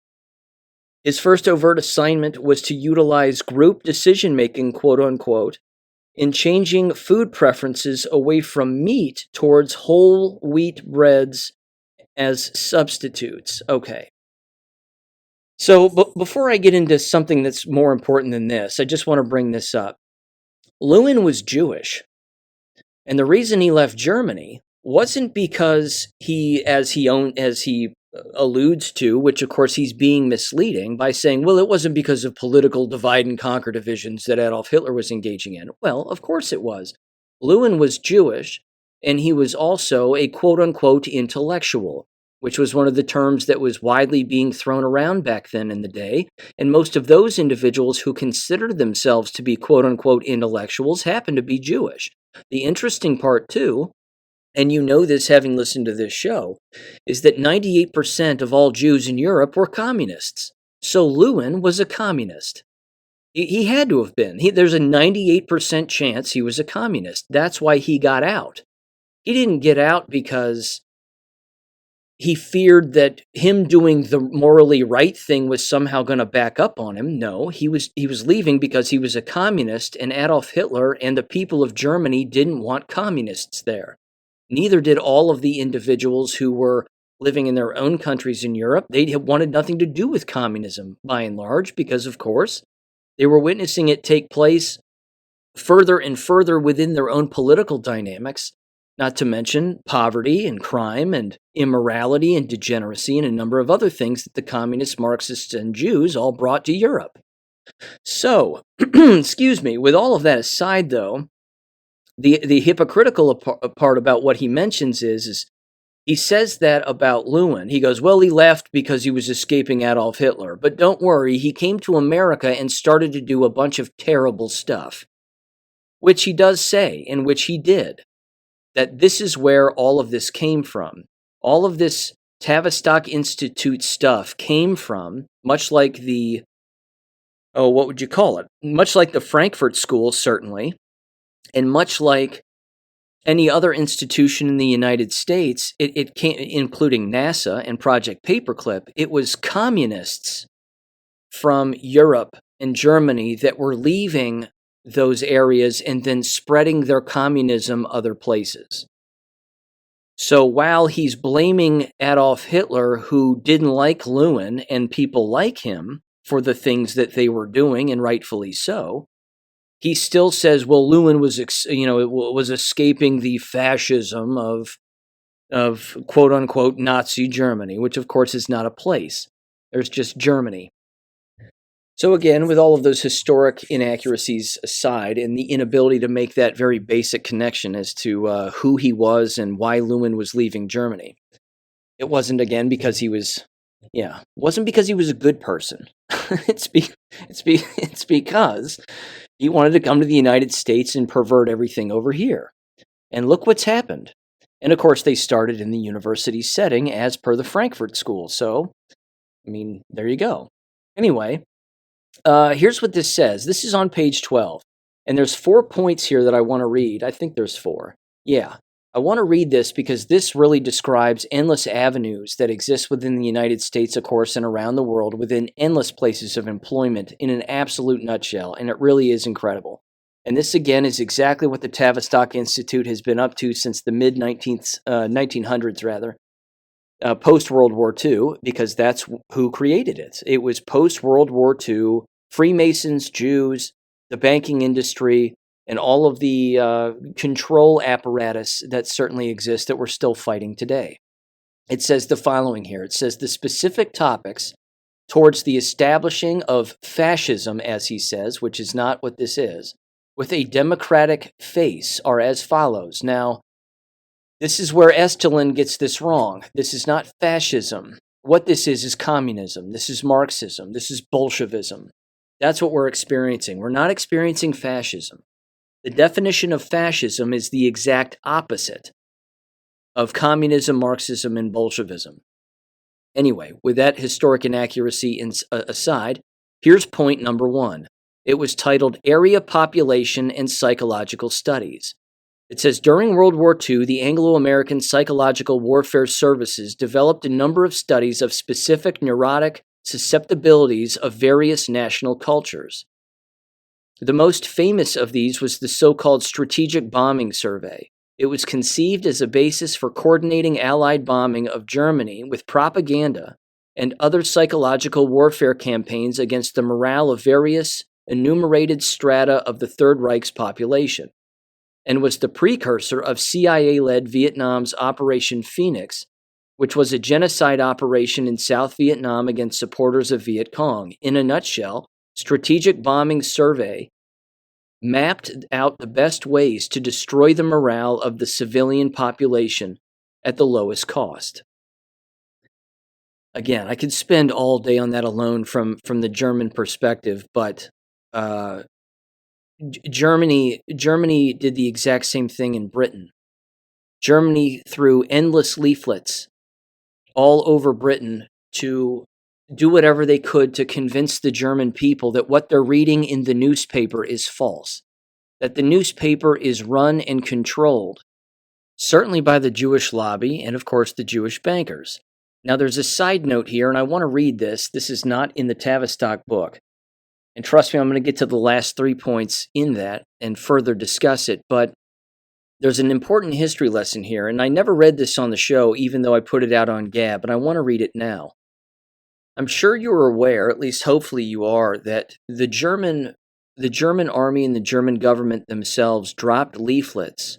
His first overt assignment was to utilize group decision-making, quote-unquote, in changing food preferences away from meat towards whole wheat breads as substitutes. Okay. So before I get into something that's more important than this, I just want to bring this up. Lewin was Jewish. And the reason he left Germany wasn't because he alludes to, which of course he's being misleading by saying, well, it wasn't because of political divide and conquer divisions that Adolf Hitler was engaging in. Well, of course it was. Lewin was Jewish, and he was also a quote-unquote intellectual, which was one of the terms that was widely being thrown around back then in the day, and most of those individuals who considered themselves to be quote-unquote intellectuals happened to be Jewish. The interesting part, too, and you know this having listened to this show, is that 98% of all Jews in Europe were communists. So Lewin was a communist. He had to have been. There's a 98% chance he was a communist. That's why he got out. He didn't get out because he feared that him doing the morally right thing was somehow going to back up on him. No, he was leaving because he was a communist, and Adolf Hitler and the people of Germany didn't want communists there. Neither did all of the individuals who were living in their own countries in Europe. They wanted nothing to do with communism, by and large, because, of course, they were witnessing it take place further and further within their own political dynamics, not to mention poverty and crime and immorality and degeneracy and a number of other things that the communists, Marxists, and Jews all brought to Europe. So, excuse me, with all of that aside, though, the hypocritical part about what he mentions is he says that about Lewin. He goes, well, he left because he was escaping Adolf Hitler. But don't worry, he came to America and started to do a bunch of terrible stuff, which he does say, and which he did, that this is where all of this came from. All of this Tavistock Institute stuff came from, much like what would you call it? Much like the Frankfurt School, certainly, and much like any other institution in the United States, it came, including NASA and Project Paperclip, it was communists from Europe and Germany that were leaving those areas and then spreading their communism other places. So while he's blaming Adolf Hitler, who didn't like Lewin and people like him for the things that they were doing, and rightfully so, he still says, well, Lewin was escaping the fascism of of quote-unquote Nazi Germany, which of course is not a place. There's just Germany. So again, with all of those historic inaccuracies aside and the inability to make that very basic connection as to who he was and why Lewin was leaving Germany, it wasn't, again, because he was, wasn't because he was a good person. It's because he wanted to come to the United States and pervert everything over here. And look what's happened. And of course, they started in the university setting as per the Frankfurt School. So, I mean, there you go. Anyway, here's what this says. This is on page 12. And there's 4 points here that I want to read. I think there's 4. Yeah. I want to read this because this really describes endless avenues that exist within the United States, of course, and around the world within endless places of employment in an absolute nutshell. And it really is incredible. And this, again, is exactly what the Tavistock Institute has been up to since the mid-1900s, post-World War II, because that's who created it. It was post-World War II, Freemasons, Jews, the banking industry, and all of the control apparatus that certainly exists that we're still fighting today. It says the following here. It says the specific topics towards the establishing of fascism, as he says, which is not what this is, with a democratic face are as follows. Now, this is where Estelin gets this wrong. This is not fascism. What this is communism. This is Marxism. This is Bolshevism. That's what we're experiencing. We're not experiencing fascism. The definition of fascism is the exact opposite of communism, Marxism, and Bolshevism. Anyway, with that historic inaccuracy aside, here's point number 1. It was titled Area Population and Psychological Studies. It says, during World War II, the Anglo-American Psychological Warfare Services developed a number of studies of specific neurotic susceptibilities of various national cultures. The most famous of these was the so-called Strategic Bombing Survey. It was conceived as a basis for coordinating Allied bombing of Germany with propaganda and other psychological warfare campaigns against the morale of various enumerated strata of the Third Reich's population, and was the precursor of CIA-led Vietnam's Operation Phoenix, which was a genocide operation in South Vietnam against supporters of Viet Cong. In a nutshell, Strategic Bombing Survey mapped out the best ways to destroy the morale of the civilian population at the lowest cost. Again, I could spend all day on that alone from the German perspective, but Germany did the exact same thing in Britain. Germany threw endless leaflets all over Britain to do whatever they could to convince the German people that what they're reading in the newspaper is false, that the newspaper is run and controlled, certainly by the Jewish lobby and, of course, the Jewish bankers. Now, there's a side note here, and I want to read this. This is not in the Tavistock book. And trust me, I'm going to get to the last 3 points in that and further discuss it, but there's an important history lesson here, and I never read this on the show, even though I put it out on Gab, but I want to read it now. I'm sure you're aware, at least hopefully you are, that the German army and the German government themselves dropped leaflets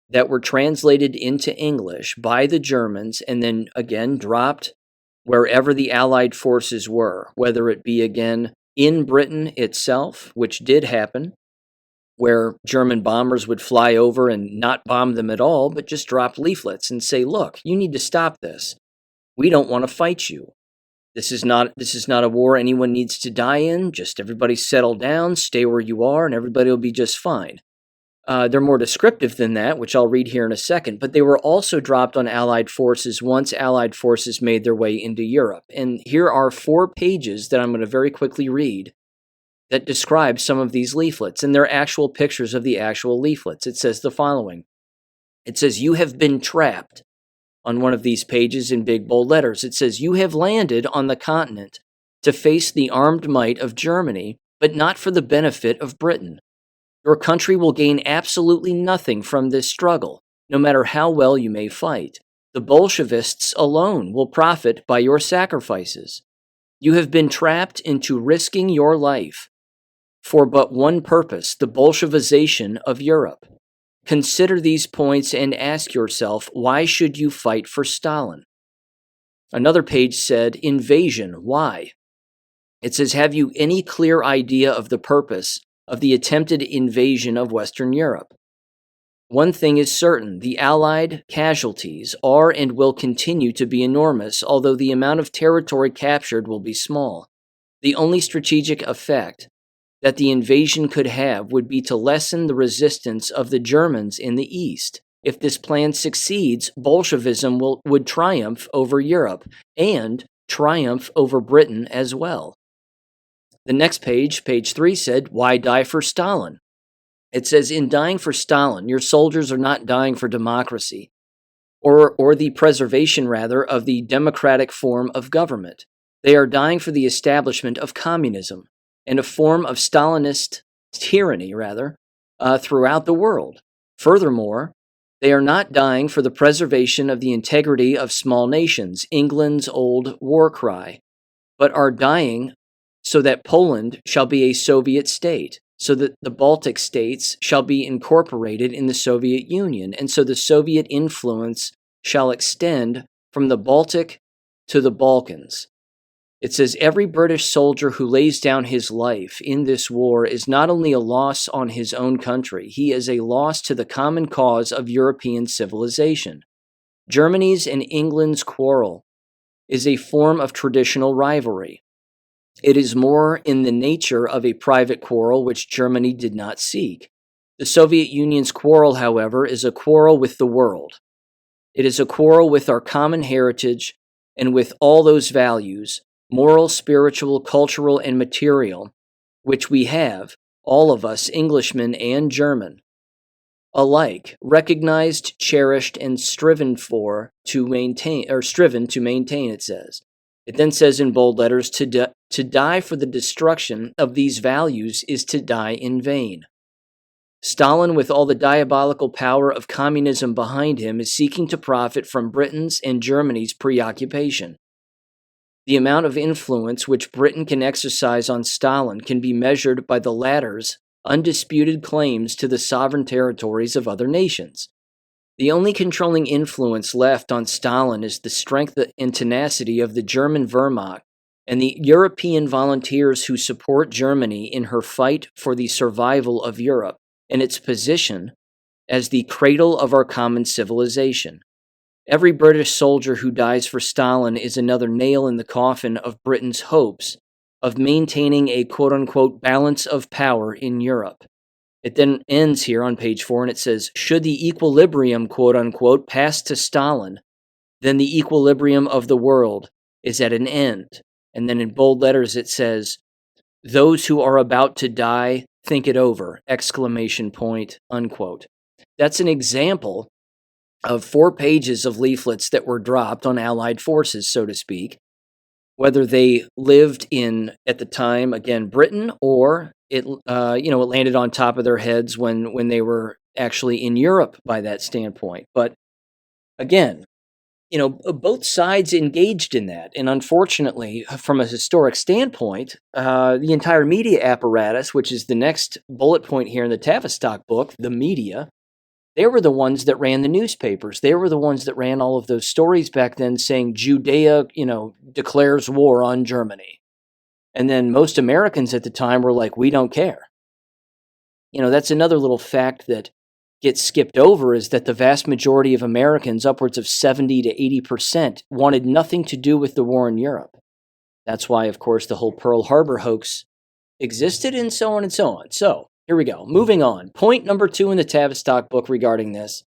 that were translated into English by the Germans and then again dropped wherever the Allied forces were, whether it be again in Britain itself, which did happen, where German bombers would fly over and not bomb them at all, but just drop leaflets and say, look, you need to stop this. We don't want to fight you. This is not a war anyone needs to die in. Just everybody settle down, stay where you are, and everybody will be just fine. They're more descriptive than that, which I'll read here in a second, but they were also dropped on Allied forces once Allied forces made their way into Europe. And here are 4 pages that I'm going to very quickly read that describe some of these leaflets, and they're actual pictures of the actual leaflets. It says the following. It says, you have been trapped. On one of these pages in big bold letters, it says, you have landed on the continent to face the armed might of Germany, but not for the benefit of Britain. Your country will gain absolutely nothing from this struggle, no matter how well you may fight. The Bolshevists alone will profit by your sacrifices. You have been trapped into risking your life for but one purpose, the Bolshevization of Europe. Consider these points and ask yourself, why should you fight for Stalin? Another page said, invasion, why? It says, have you any clear idea of the purpose of the attempted invasion of Western Europe? One thing is certain, the Allied casualties are and will continue to be enormous, although the amount of territory captured will be small. The only strategic effect that the invasion could have would be to lessen the resistance of the Germans in the East. If this plan succeeds, Bolshevism would triumph over Europe and triumph over Britain as well. The next page, page 3, said, why die for Stalin? It says, in dying for Stalin, your soldiers are not dying for democracy, or the preservation, rather, of the democratic form of government. They are dying for the establishment of communism and a form of Stalinist tyranny, throughout the world. Furthermore, they are not dying for the preservation of the integrity of small nations, England's old war cry, but are dying so that Poland shall be a Soviet state, so that the Baltic states shall be incorporated in the Soviet Union, and so the Soviet influence shall extend from the Baltic to the Balkans. It says, every British soldier who lays down his life in this war is not only a loss on his own country, he is a loss to the common cause of European civilization. Germany's and England's quarrel is a form of traditional rivalry. It is more in the nature of a private quarrel which Germany did not seek. The Soviet Union's quarrel, however, is a quarrel with the world. It is a quarrel with our common heritage and with all those values, moral, spiritual, cultural, and material, which we have, all of us, Englishmen and German, alike, recognized, cherished, and striven to maintain, it says. It then says in bold letters, to die for the destruction of these values is to die in vain. Stalin, with all the diabolical power of communism behind him, is seeking to profit from Britain's and Germany's preoccupation. The amount of influence which Britain can exercise on Stalin can be measured by the latter's undisputed claims to the sovereign territories of other nations. The only controlling influence left on Stalin is the strength and tenacity of the German Wehrmacht and the European volunteers who support Germany in her fight for the survival of Europe and its position as the cradle of our common civilization. Every British soldier who dies for Stalin is another nail in the coffin of Britain's hopes of maintaining a quote-unquote balance of power in Europe. It then ends here on page 4, and it says, should the equilibrium, quote-unquote, pass to Stalin, then the equilibrium of the world is at an end. And then in bold letters it says, those who are about to die, think it over, exclamation point, unquote. That's an example of 4 pages of leaflets that were dropped on Allied forces, so to speak, whether they lived in, at the time, again, Britain, or it landed on top of their heads when they were actually in Europe by that standpoint. But again, both sides engaged in that. And unfortunately, from a historic standpoint, the entire media apparatus, which is the next bullet point here in the Tavistock book, the media, they were the ones that ran the newspapers. They were the ones that ran all of those stories back then saying Judea, declares war on Germany. And then most Americans at the time were like, we don't care. That's another little fact that gets skipped over, is that the vast majority of Americans, upwards of 70 to 80%, wanted nothing to do with the war in Europe. That's why, of course, the whole Pearl Harbor hoax existed, and so on and so on. So, here we go. Moving on. Point number 2 in the Tavistock book regarding this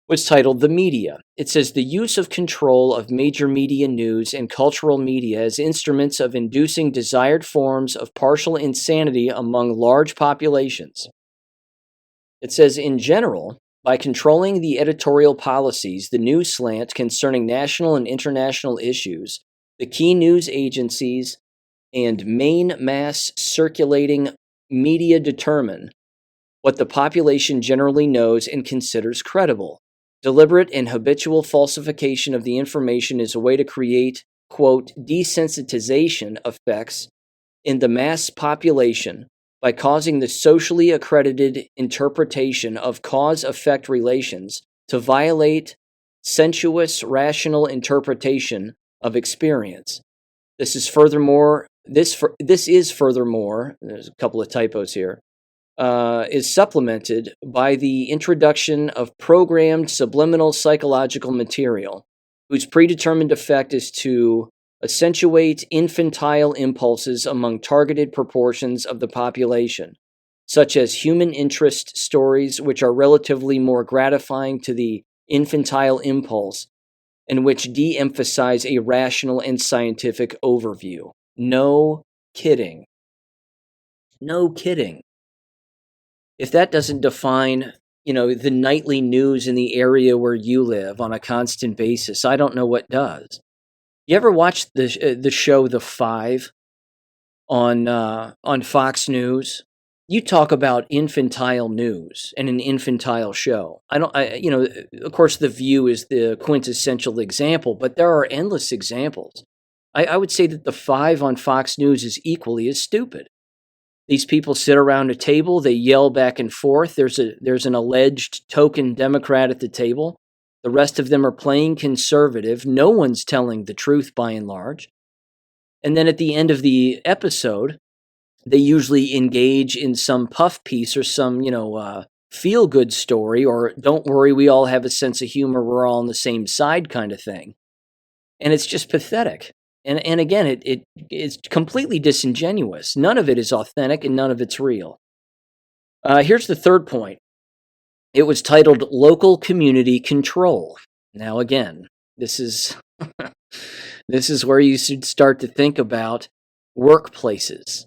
was titled The Media. It says, the use of control of major media news and cultural media as instruments of inducing desired forms of partial insanity among large populations. It says, in general, by controlling the editorial policies, the news slant concerning national and international issues, the key news agencies and main mass circulating media determine what the population generally knows and considers credible. Deliberate and habitual falsification of the information is a way to create, quote, desensitization effects in the mass population by causing the socially accredited interpretation of cause-effect relations to violate sensuous rational interpretation of experience. This is furthermore, there's a couple of typos here, is supplemented by the introduction of programmed subliminal psychological material, whose predetermined effect is to accentuate infantile impulses among targeted proportions of the population, such as human interest stories, which are relatively more gratifying to the infantile impulse and which de-emphasize a rational and scientific overview. No kidding. No kidding. If that doesn't define, the nightly news in the area where you live on a constant basis, I don't know what does. You ever watch the show The Five on Fox News? You talk about infantile news and an infantile show. Of course, The View is the quintessential example, but there are endless examples. I would say that The Five on Fox News is equally as stupid. These people sit around a table, they yell back and forth. There's an alleged token Democrat at the table. The rest of them are playing conservative. No one's telling the truth by and large. And then at the end of the episode, they usually engage in some puff piece or some, feel-good story, or don't worry, we all have a sense of humor, we're all on the same side kind of thing. And it's just pathetic. And again, it's completely disingenuous. None of it is authentic and none of it's real. Here's the third point. It was titled Local Community Control. Now again, this is this is where you should start to think about workplaces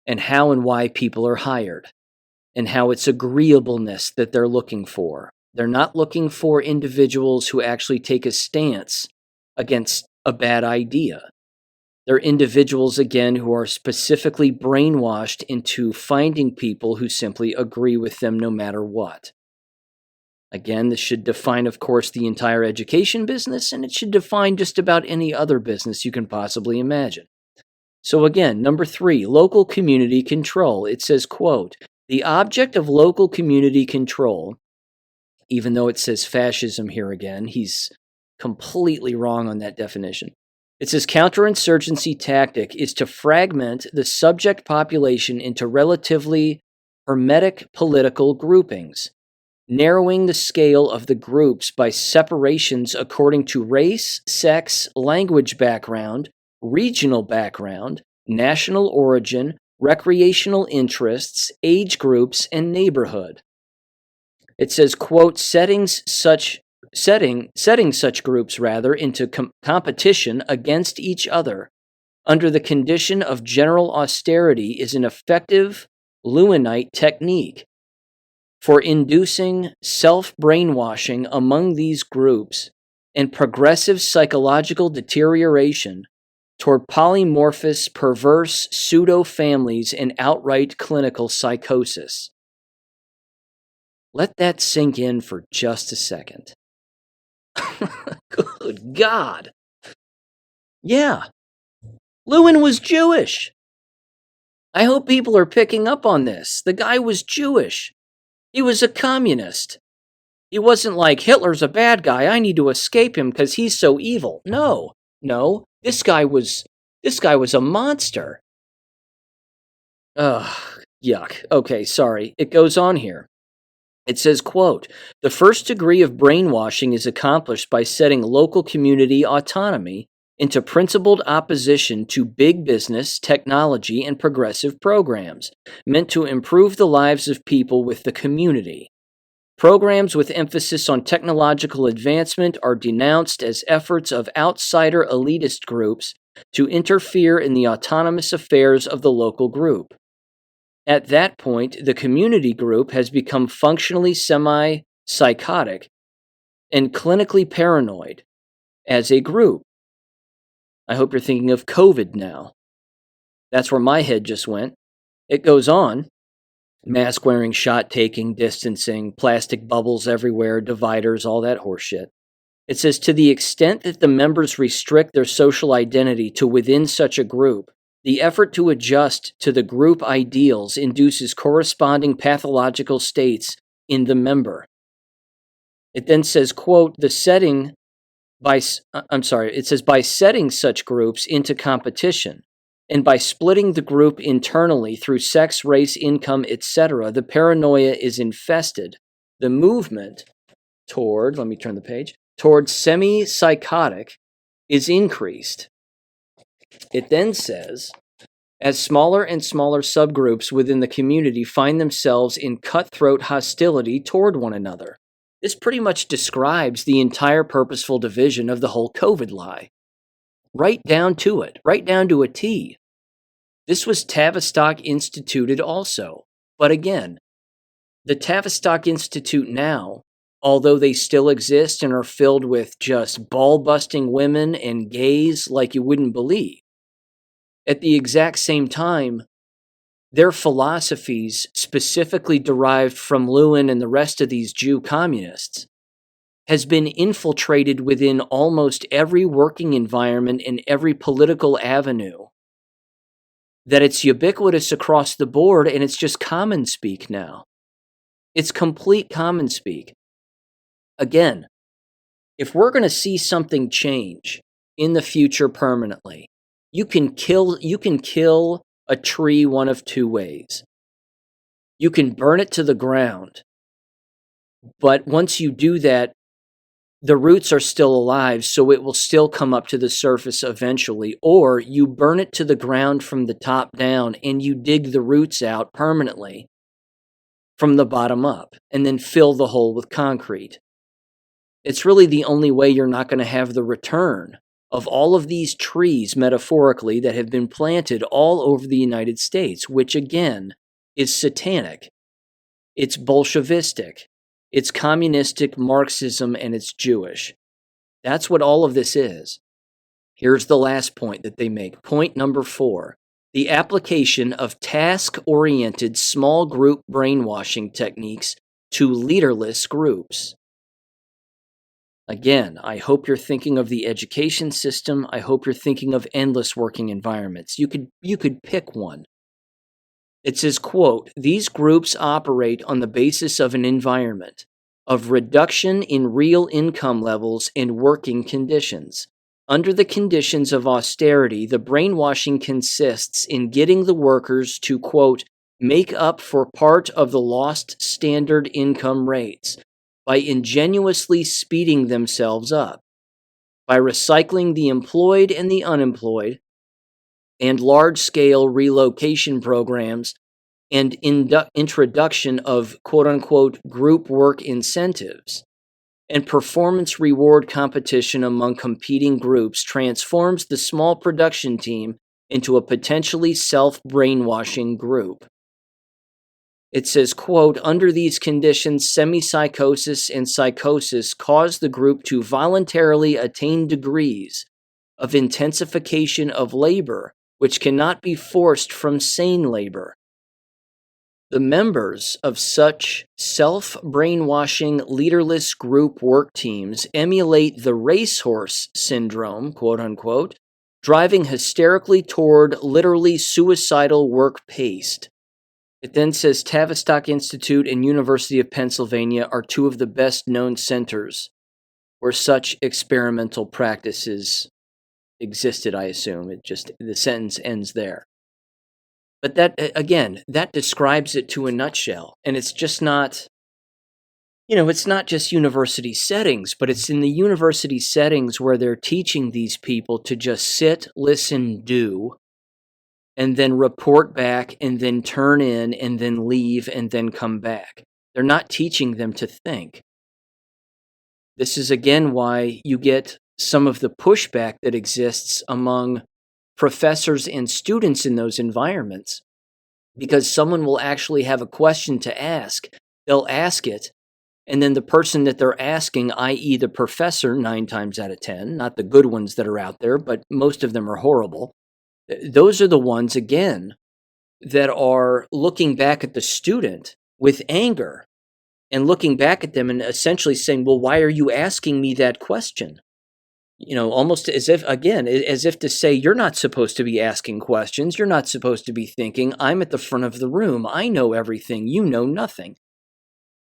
and how and why people are hired and how it's agreeableness that they're looking for. They're not looking for individuals who actually take a stance against a bad idea. They're individuals, again, who are specifically brainwashed into finding people who simply agree with them no matter what. Again, this should define, of course, the entire education business, and it should define just about any other business you can possibly imagine. So again, number 3, local community control. It says, quote, the object of local community control, even though it says fascism here again, he's completely wrong on that definition. It says counterinsurgency tactic is to fragment the subject population into relatively hermetic political groupings, narrowing the scale of the groups by separations according to race, sex, language background, regional background, national origin, recreational interests, age groups, and neighborhood. It says, quote, setting such groups into competition against each other under the condition of general austerity is an effective Lewinite technique for inducing self-brainwashing among these groups and progressive psychological deterioration toward polymorphous, perverse pseudo-families and outright clinical psychosis. Let that sink in for just a second. Good God. Yeah, Lewin was Jewish. I hope people are picking up on this. The guy was Jewish. He was a communist. He wasn't like, Hitler's a bad guy, I need to escape him because he's so evil. No. This guy was a monster. Ugh, yuck. Okay, sorry. It goes on here. It says, quote, the first degree of brainwashing is accomplished by setting local community autonomy into principled opposition to big business, technology, and progressive programs meant to improve the lives of people with the community. Programs with emphasis on technological advancement are denounced as efforts of outsider elitist groups to interfere in the autonomous affairs of the local group. At that point, the community group has become functionally semi-psychotic and clinically paranoid as a group. I hope you're thinking of COVID now. That's where my head just went. It goes on. Mask wearing, shot taking, distancing, plastic bubbles everywhere, dividers, all that horseshit. It says, to the extent that the members restrict their social identity to within such a group, The effort to adjust to the group ideals induces corresponding pathological states in the member. It then says, quote, it says by setting such groups into competition and by splitting the group internally through sex, race, income, etc., the paranoia is infested. The movement toward semi-psychotic is increased. It then says, as smaller and smaller subgroups within the community find themselves in cutthroat hostility toward one another. This pretty much describes the entire purposeful division of the whole COVID lie. Right down to it, right down to a T. This was Tavistock instituted also. But again, the Tavistock Institute now, although they still exist and are filled with just ball-busting women and gays like you wouldn't believe, at the exact same time, their philosophies, specifically derived from Lewin and the rest of these Jew communists, has been infiltrated within almost every working environment and every political avenue, that it's ubiquitous across the board and it's just common speak now. It's complete common speak. Again, if we're going to see something change in the future permanently, you can kill a tree one of two ways. You can burn it to the ground, but once you do that, the roots are still alive, so it will still come up to the surface eventually. Or you burn it to the ground from the top down and you dig the roots out permanently from the bottom up and then fill the hole with concrete. It's really the only way you're not going to have the return of all of these trees, metaphorically, that have been planted all over the United States, which again is satanic. It's Bolshevistic. It's communistic Marxism, and it's Jewish. That's what all of this is. Here's the last point that they make. Point number 4. The application of task-oriented small group brainwashing techniques to leaderless groups. Again, I hope you're thinking of the education system. I hope you're thinking of endless working environments. You could pick one. It says, quote, these groups operate on the basis of an environment of reduction in real income levels and working conditions. Under the conditions of austerity, the brainwashing consists in getting the workers to, quote, make up for part of the lost standard income rates by ingenuously speeding themselves up, by recycling the employed and the unemployed, and large-scale relocation programs and introduction of quote-unquote group work incentives, and performance reward competition among competing groups transforms the small production team into a potentially self-brainwashing group. It says, quote, under these conditions, semi-psychosis and psychosis cause the group to voluntarily attain degrees of intensification of labor which cannot be forced from sane labor. The members of such self-brainwashing leaderless group work teams emulate the racehorse syndrome, quote-unquote, driving hysterically toward literally suicidal work pace. It then says Tavistock Institute and University of Pennsylvania are two of the best-known centers where such experimental practices existed, I assume. The sentence ends there. But that describes it to a nutshell. And it's just not, it's not just university settings, but it's in the university settings where they're teaching these people to just sit, listen, do, and then report back, and then turn in, and then leave, and then come back. They're not teaching them to think. This is again why you get some of the pushback that exists among professors and students in those environments, because someone will actually have a question to ask. They'll ask it, and then the person that they're asking, i.e. the professor, 9 times out of 10, not the good ones that are out there, but most of them are horrible. Those are the ones, again, that are looking back at the student with anger and looking back at them and essentially saying, well, why are you asking me that question? almost as if to say, you're not supposed to be asking questions. You're not supposed to be thinking. I'm at the front of the room. I know everything. You know nothing.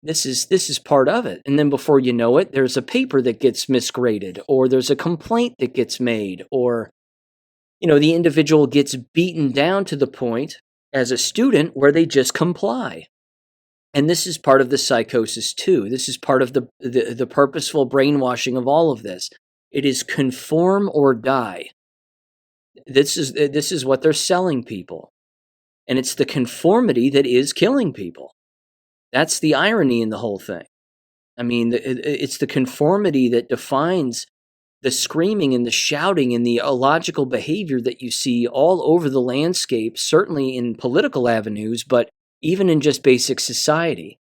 This is part of it. And then before you know it, there's a paper that gets misgraded, or there's a complaint that gets made, or, the individual gets beaten down to the point as a student where they just comply. And this is part of the psychosis too. This is part of the purposeful brainwashing of all of this. It is conform or die. This is what they're selling people. And it's the conformity that is killing people. That's the irony in the whole thing. I mean, it's the conformity that defines the screaming and the shouting and the illogical behavior that you see all over the landscape, certainly in political avenues, but even in just basic society.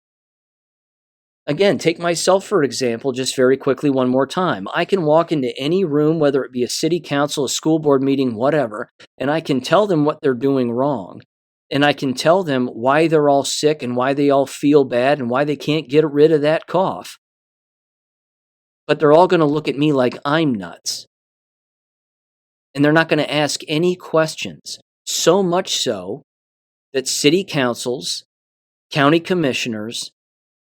Again, take myself for example, just very quickly one more time. I can walk into any room, whether it be a city council, a school board meeting, whatever, and I can tell them what they're doing wrong. And I can tell them why they're all sick and why they all feel bad and why they can't get rid of that cough. But they're all going to look at me like I'm nuts. And they're not going to ask any questions. So much so that city councils, county commissioners,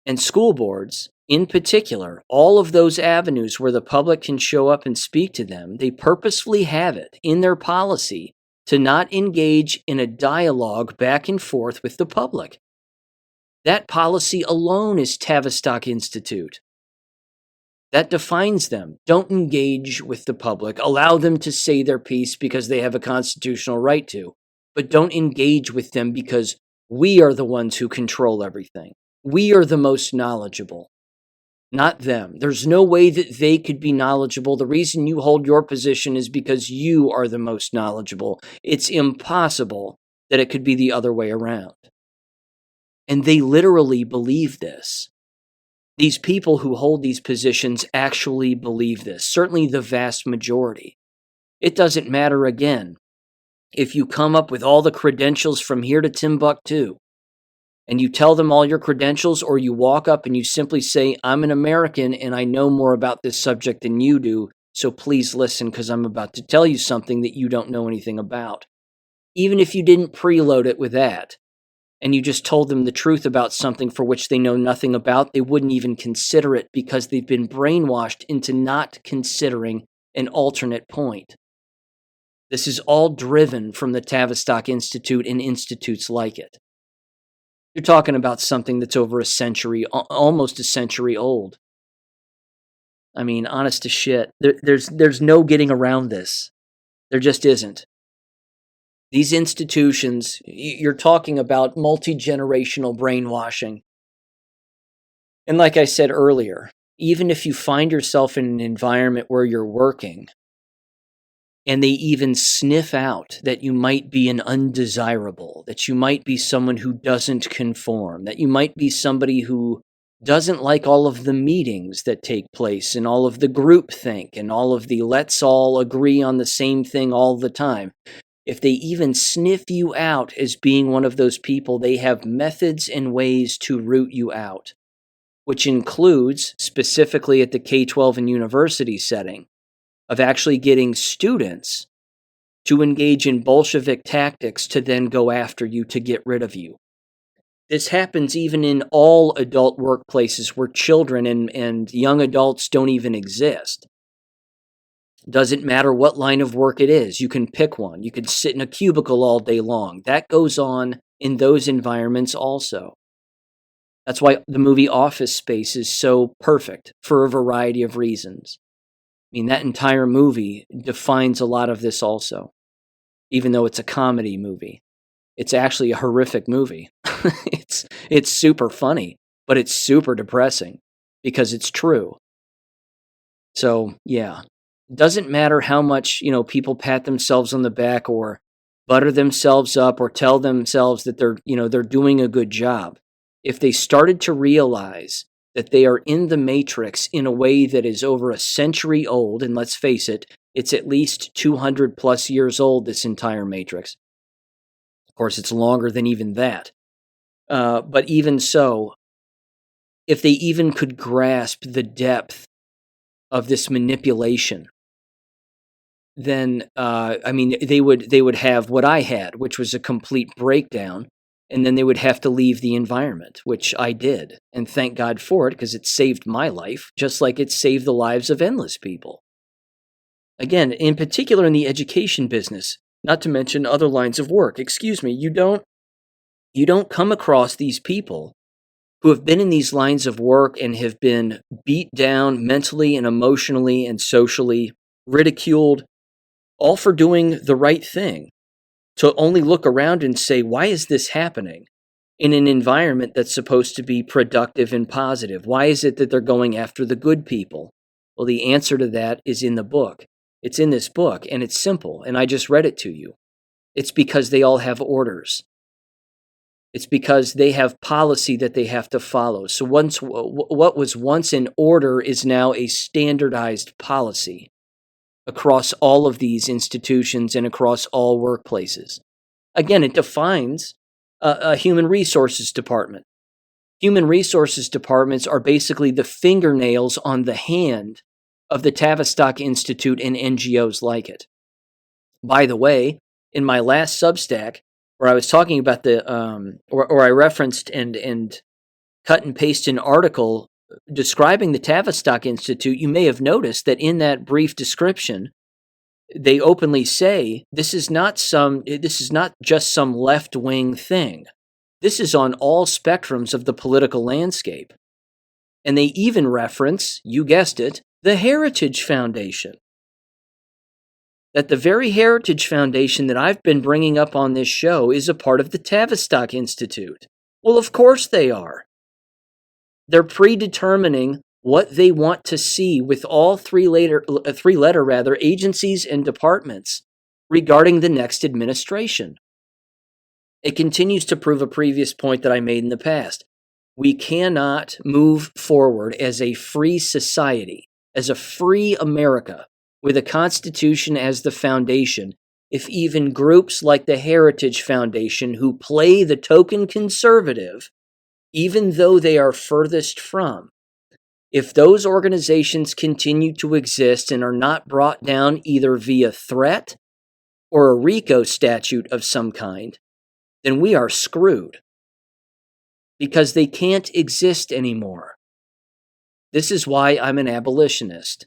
and school boards, in particular, all of those avenues where the public can show up and speak to them, they purposefully have it in their policy to not engage in a dialogue back and forth with the public. That policy alone is Tavistock Institute. That defines them. Don't engage with the public. Allow them to say their piece because they have a constitutional right to. But don't engage with them because we are the ones who control everything. We are the most knowledgeable, not them. There's no way that they could be knowledgeable. The reason you hold your position is because you are the most knowledgeable. It's impossible that it could be the other way around. And they literally believe this. These people who hold these positions actually believe this, certainly the vast majority. It doesn't matter, again, if you come up with all the credentials from here to Timbuktu, and you tell them all your credentials, or you walk up and you simply say, I'm an American and I know more about this subject than you do, so please listen because I'm about to tell you something that you don't know anything about. Even if you didn't preload it with that, and you just told them the truth about something for which they know nothing about, they wouldn't even consider it because they've been brainwashed into not considering an alternate point. This is all driven from the Tavistock Institute and institutes like it. You're talking about something that's over a century, almost a century old. I mean, honest to shit, there's no getting around this. There just isn't. These institutions, you're talking about multi-generational brainwashing. And like I said earlier, even if you find yourself in an environment where you're working, and they even sniff out that you might be an undesirable, that you might be someone who doesn't conform, that you might be somebody who doesn't like all of the meetings that take place and all of the groupthink and all of the let's all agree on the same thing all the time. If they even sniff you out as being one of those people, they have methods and ways to root you out, which includes, specifically at the K-12 and university setting, of actually getting students to engage in Bolshevik tactics to then go after you to get rid of you. This happens even in all adult workplaces where children and young adults don't even exist. Doesn't matter what line of work it is. You can pick one. You can sit in a cubicle all day long. That goes on in those environments also. That's why the movie Office Space is so perfect for a variety of reasons. I mean, that entire movie defines a lot of this also, even though it's a comedy movie. It's actually a horrific movie. It's super funny, but it's super depressing because it's true. So, yeah. Doesn't matter how much, people pat themselves on the back or butter themselves up or tell themselves that they're doing a good job. If they started to realize that they are in the matrix in a way that is over a century old, and let's face it, it's at least 200 plus years old, this entire matrix. Of course, it's longer than even that. But even so, if they even could grasp the depth of this manipulation then I mean, they would have what I had, which was a complete breakdown, and then they would have to leave the environment, which I did, and thank God for it, because it saved my life, just like it saved the lives of endless people. Again, in particular in the education business, not to mention other lines of work. Excuse me, you don't come across these people who have been in these lines of work and have been beat down mentally and emotionally and socially, ridiculed, all for doing the right thing, to only look around and say, why is this happening in an environment that's supposed to be productive and positive? Why is it that they're going after the good people? Well, the answer to that is in the book. It's in this book, and it's simple, and I just read it to you. It's because they all have orders. It's because they have policy that they have to follow. So what was once an order is now a standardized policy across all of these institutions and across all workplaces. Again, it defines a human resources department. Human resources departments are basically the fingernails on the hand of the Tavistock Institute and NGOs like it. By the way, in my last Substack, where I was talking about or I referenced and cut and pasted an article describing the Tavistock Institute, you may have noticed that in that brief description, they openly say this is not just some left-wing thing. This is on all spectrums of the political landscape. And they even reference, you guessed it, the Heritage Foundation. That the very Heritage Foundation that I've been bringing up on this show is a part of the Tavistock Institute. Well, of course they are. They're predetermining what they want to see with all three-letter agencies and departments regarding the next administration. It continues to prove a previous point that I made in the past. We cannot move forward as a free society, as a free America, with a Constitution as the foundation, if even groups like the Heritage Foundation, who play the token conservative, even though they are furthest from, if those organizations continue to exist and are not brought down either via threat or a RICO statute of some kind, then we are screwed. Because they can't exist anymore. This is why I'm an abolitionist.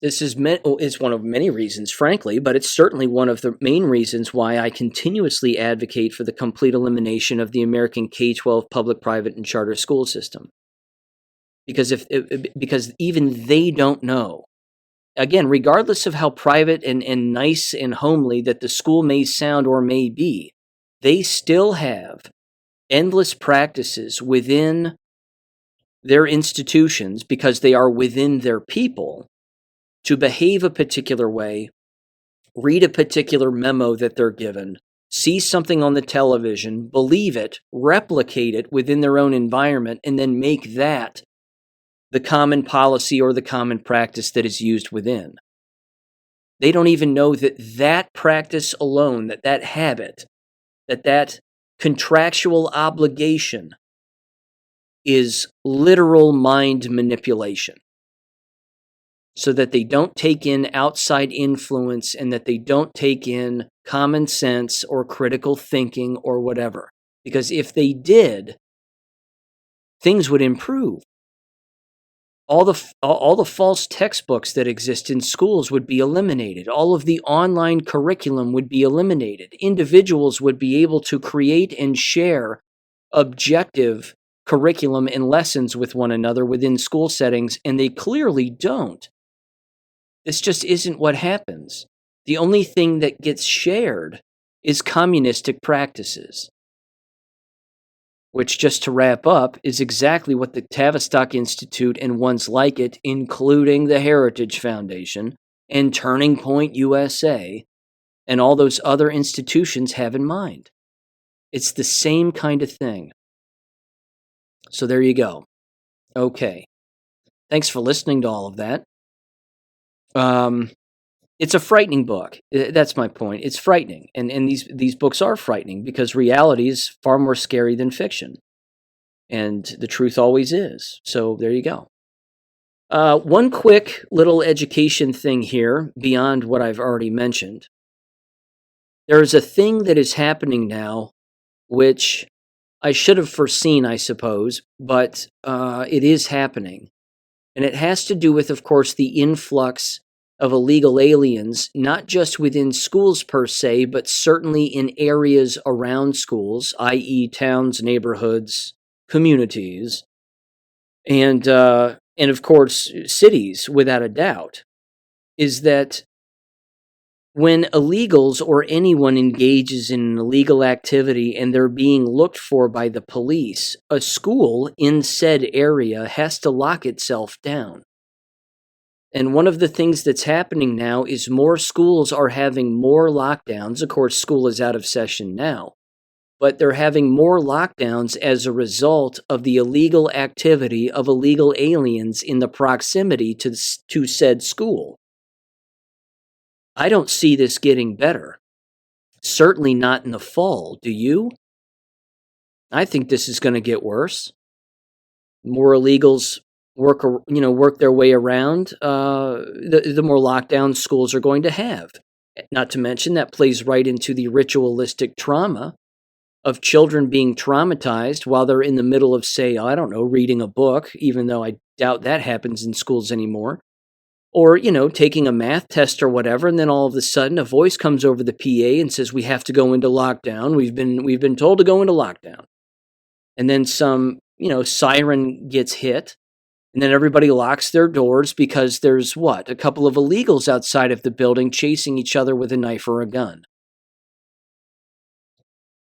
This is one of many reasons, frankly, but it's certainly one of the main reasons why I continuously advocate for the complete elimination of the American K-12 public, private, and charter school system. Because even they don't know. Again, regardless of how private and nice and homely that the school may sound or may be, they still have endless practices within their institutions, because they are within their people, to behave a particular way, read a particular memo that they're given, see something on the television, believe it, replicate it within their own environment, and then make that the common policy or the common practice that is used within. They don't even know that practice alone, that habit, that contractual obligation is literal mind manipulation, so that they don't take in outside influence and that they don't take in common sense or critical thinking or whatever. Because if they did, things would improve. All the false textbooks that exist in schools would be eliminated. All of the online curriculum would be eliminated. Individuals would be able to create and share objective curriculum and lessons with one another within school settings, and they clearly don't. This just isn't what happens. The only thing that gets shared is communistic practices. Which, just to wrap up, is exactly what the Tavistock Institute and ones like it, including the Heritage Foundation and Turning Point USA, and all those other institutions have in mind. It's the same kind of thing. So there you go. Okay. Thanks for listening to all of that. It's a frightening book. That's my point. It's frightening. And these books are frightening because reality is far more scary than fiction. And the truth always is. So there you go. One quick little education thing here beyond what I've already mentioned. There is a thing that is happening now, which I should have foreseen, I suppose, but it is happening. And it has to do with, of course, the influx of illegal aliens, not just within schools per se, but certainly in areas around schools, i.e., towns, neighborhoods, communities, and of course, cities, without a doubt. Is that when illegals or anyone engages in an illegal activity and they're being looked for by the police, a school in said area has to lock itself down. And one of the things that's happening now is more schools are having more lockdowns. Of course, school is out of session now, but they're having more lockdowns as a result of the illegal activity of illegal aliens in the proximity to said school. I don't see this getting better. Certainly not in the fall, do you? I think this is going to get worse. More illegals work their way around, the more lockdown schools are going to have. Not to mention that plays right into the ritualistic trauma of children being traumatized while they're in the middle of, say, I don't know, reading a book, even though I doubt that happens in schools anymore. Or, taking a math test or whatever, and then all of a sudden a voice comes over the PA and says, we have to go into lockdown. We've been told to go into lockdown. And then some, siren gets hit, and then everybody locks their doors because there's a couple of illegals outside of the building chasing each other with a knife or a gun.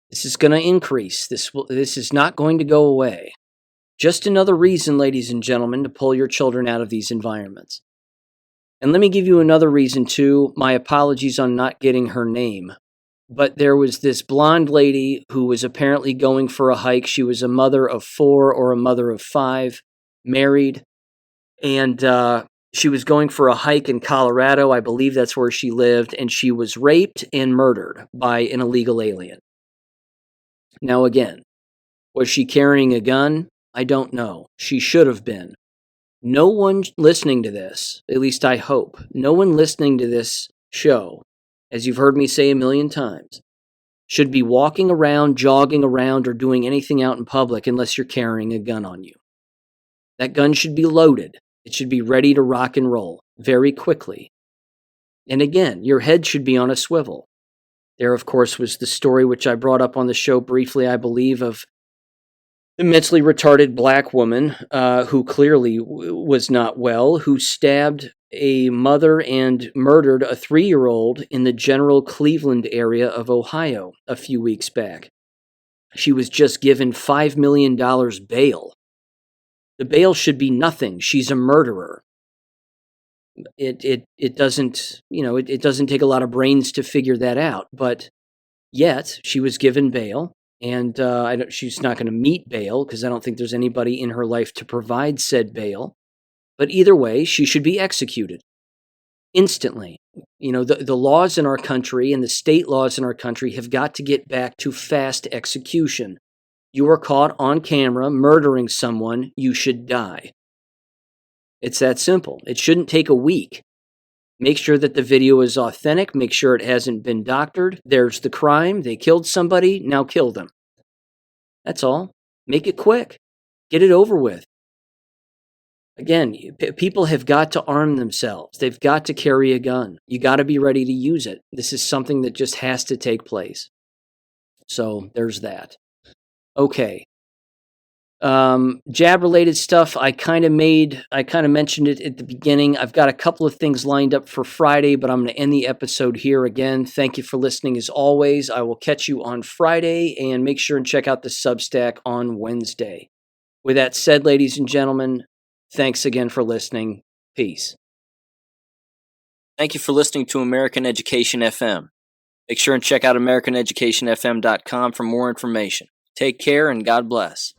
This is going to increase. This is not going to go away. Just another reason, ladies and gentlemen, to pull your children out of these environments. And let me give you another reason, too. My apologies on not getting her name. But there was this blonde lady who was apparently going for a hike. She was a mother of 4 or a mother of 5, married. And she was going for a hike in Colorado. I believe that's where she lived. And she was raped and murdered by an illegal alien. Now, again, was she carrying a gun? I don't know. She should have been. No one listening to this, at least I hope, no one listening to this show, as you've heard me say a million times, should be walking around, jogging around, or doing anything out in public unless you're carrying a gun on you. That gun should be loaded. It should be ready to rock and roll very quickly. And again, your head should be on a swivel. There, of course, was the story which I brought up on the show briefly, I believe, of the mentally retarded black woman who clearly was not well, who stabbed a mother and murdered a 3-year-old in the general Cleveland area of Ohio a few weeks back. She was just given $5 million bail. The bail should be nothing. She's a murderer. It doesn't, it doesn't take a lot of brains to figure that out, but yet she was given bail. And she's not going to meet bail because I don't think there's anybody in her life to provide said bail. But either way, she should be executed instantly. The laws in our country and the state laws in our country have got to get back to fast execution. You are caught on camera murdering someone, you should die. It's that simple. It shouldn't take a week. Make sure that the video is authentic. Make sure it hasn't been doctored. There's the crime. They killed somebody. Now kill them. That's all. Make it quick. Get it over with. Again, people have got to arm themselves. They've got to carry a gun. You got to be ready to use it. This is something that just has to take place. So there's that. Okay. Jab-related stuff, I kind of mentioned it at the beginning. I've got a couple of things lined up for Friday, but I'm going to end the episode here again. Thank you for listening as always. I will catch you on Friday, and make sure and check out the Substack on Wednesday. With that said, ladies and gentlemen, thanks again for listening. Peace. Thank you for listening to American Education FM. Make sure and check out AmericanEducationFM.com for more information. Take care and God bless.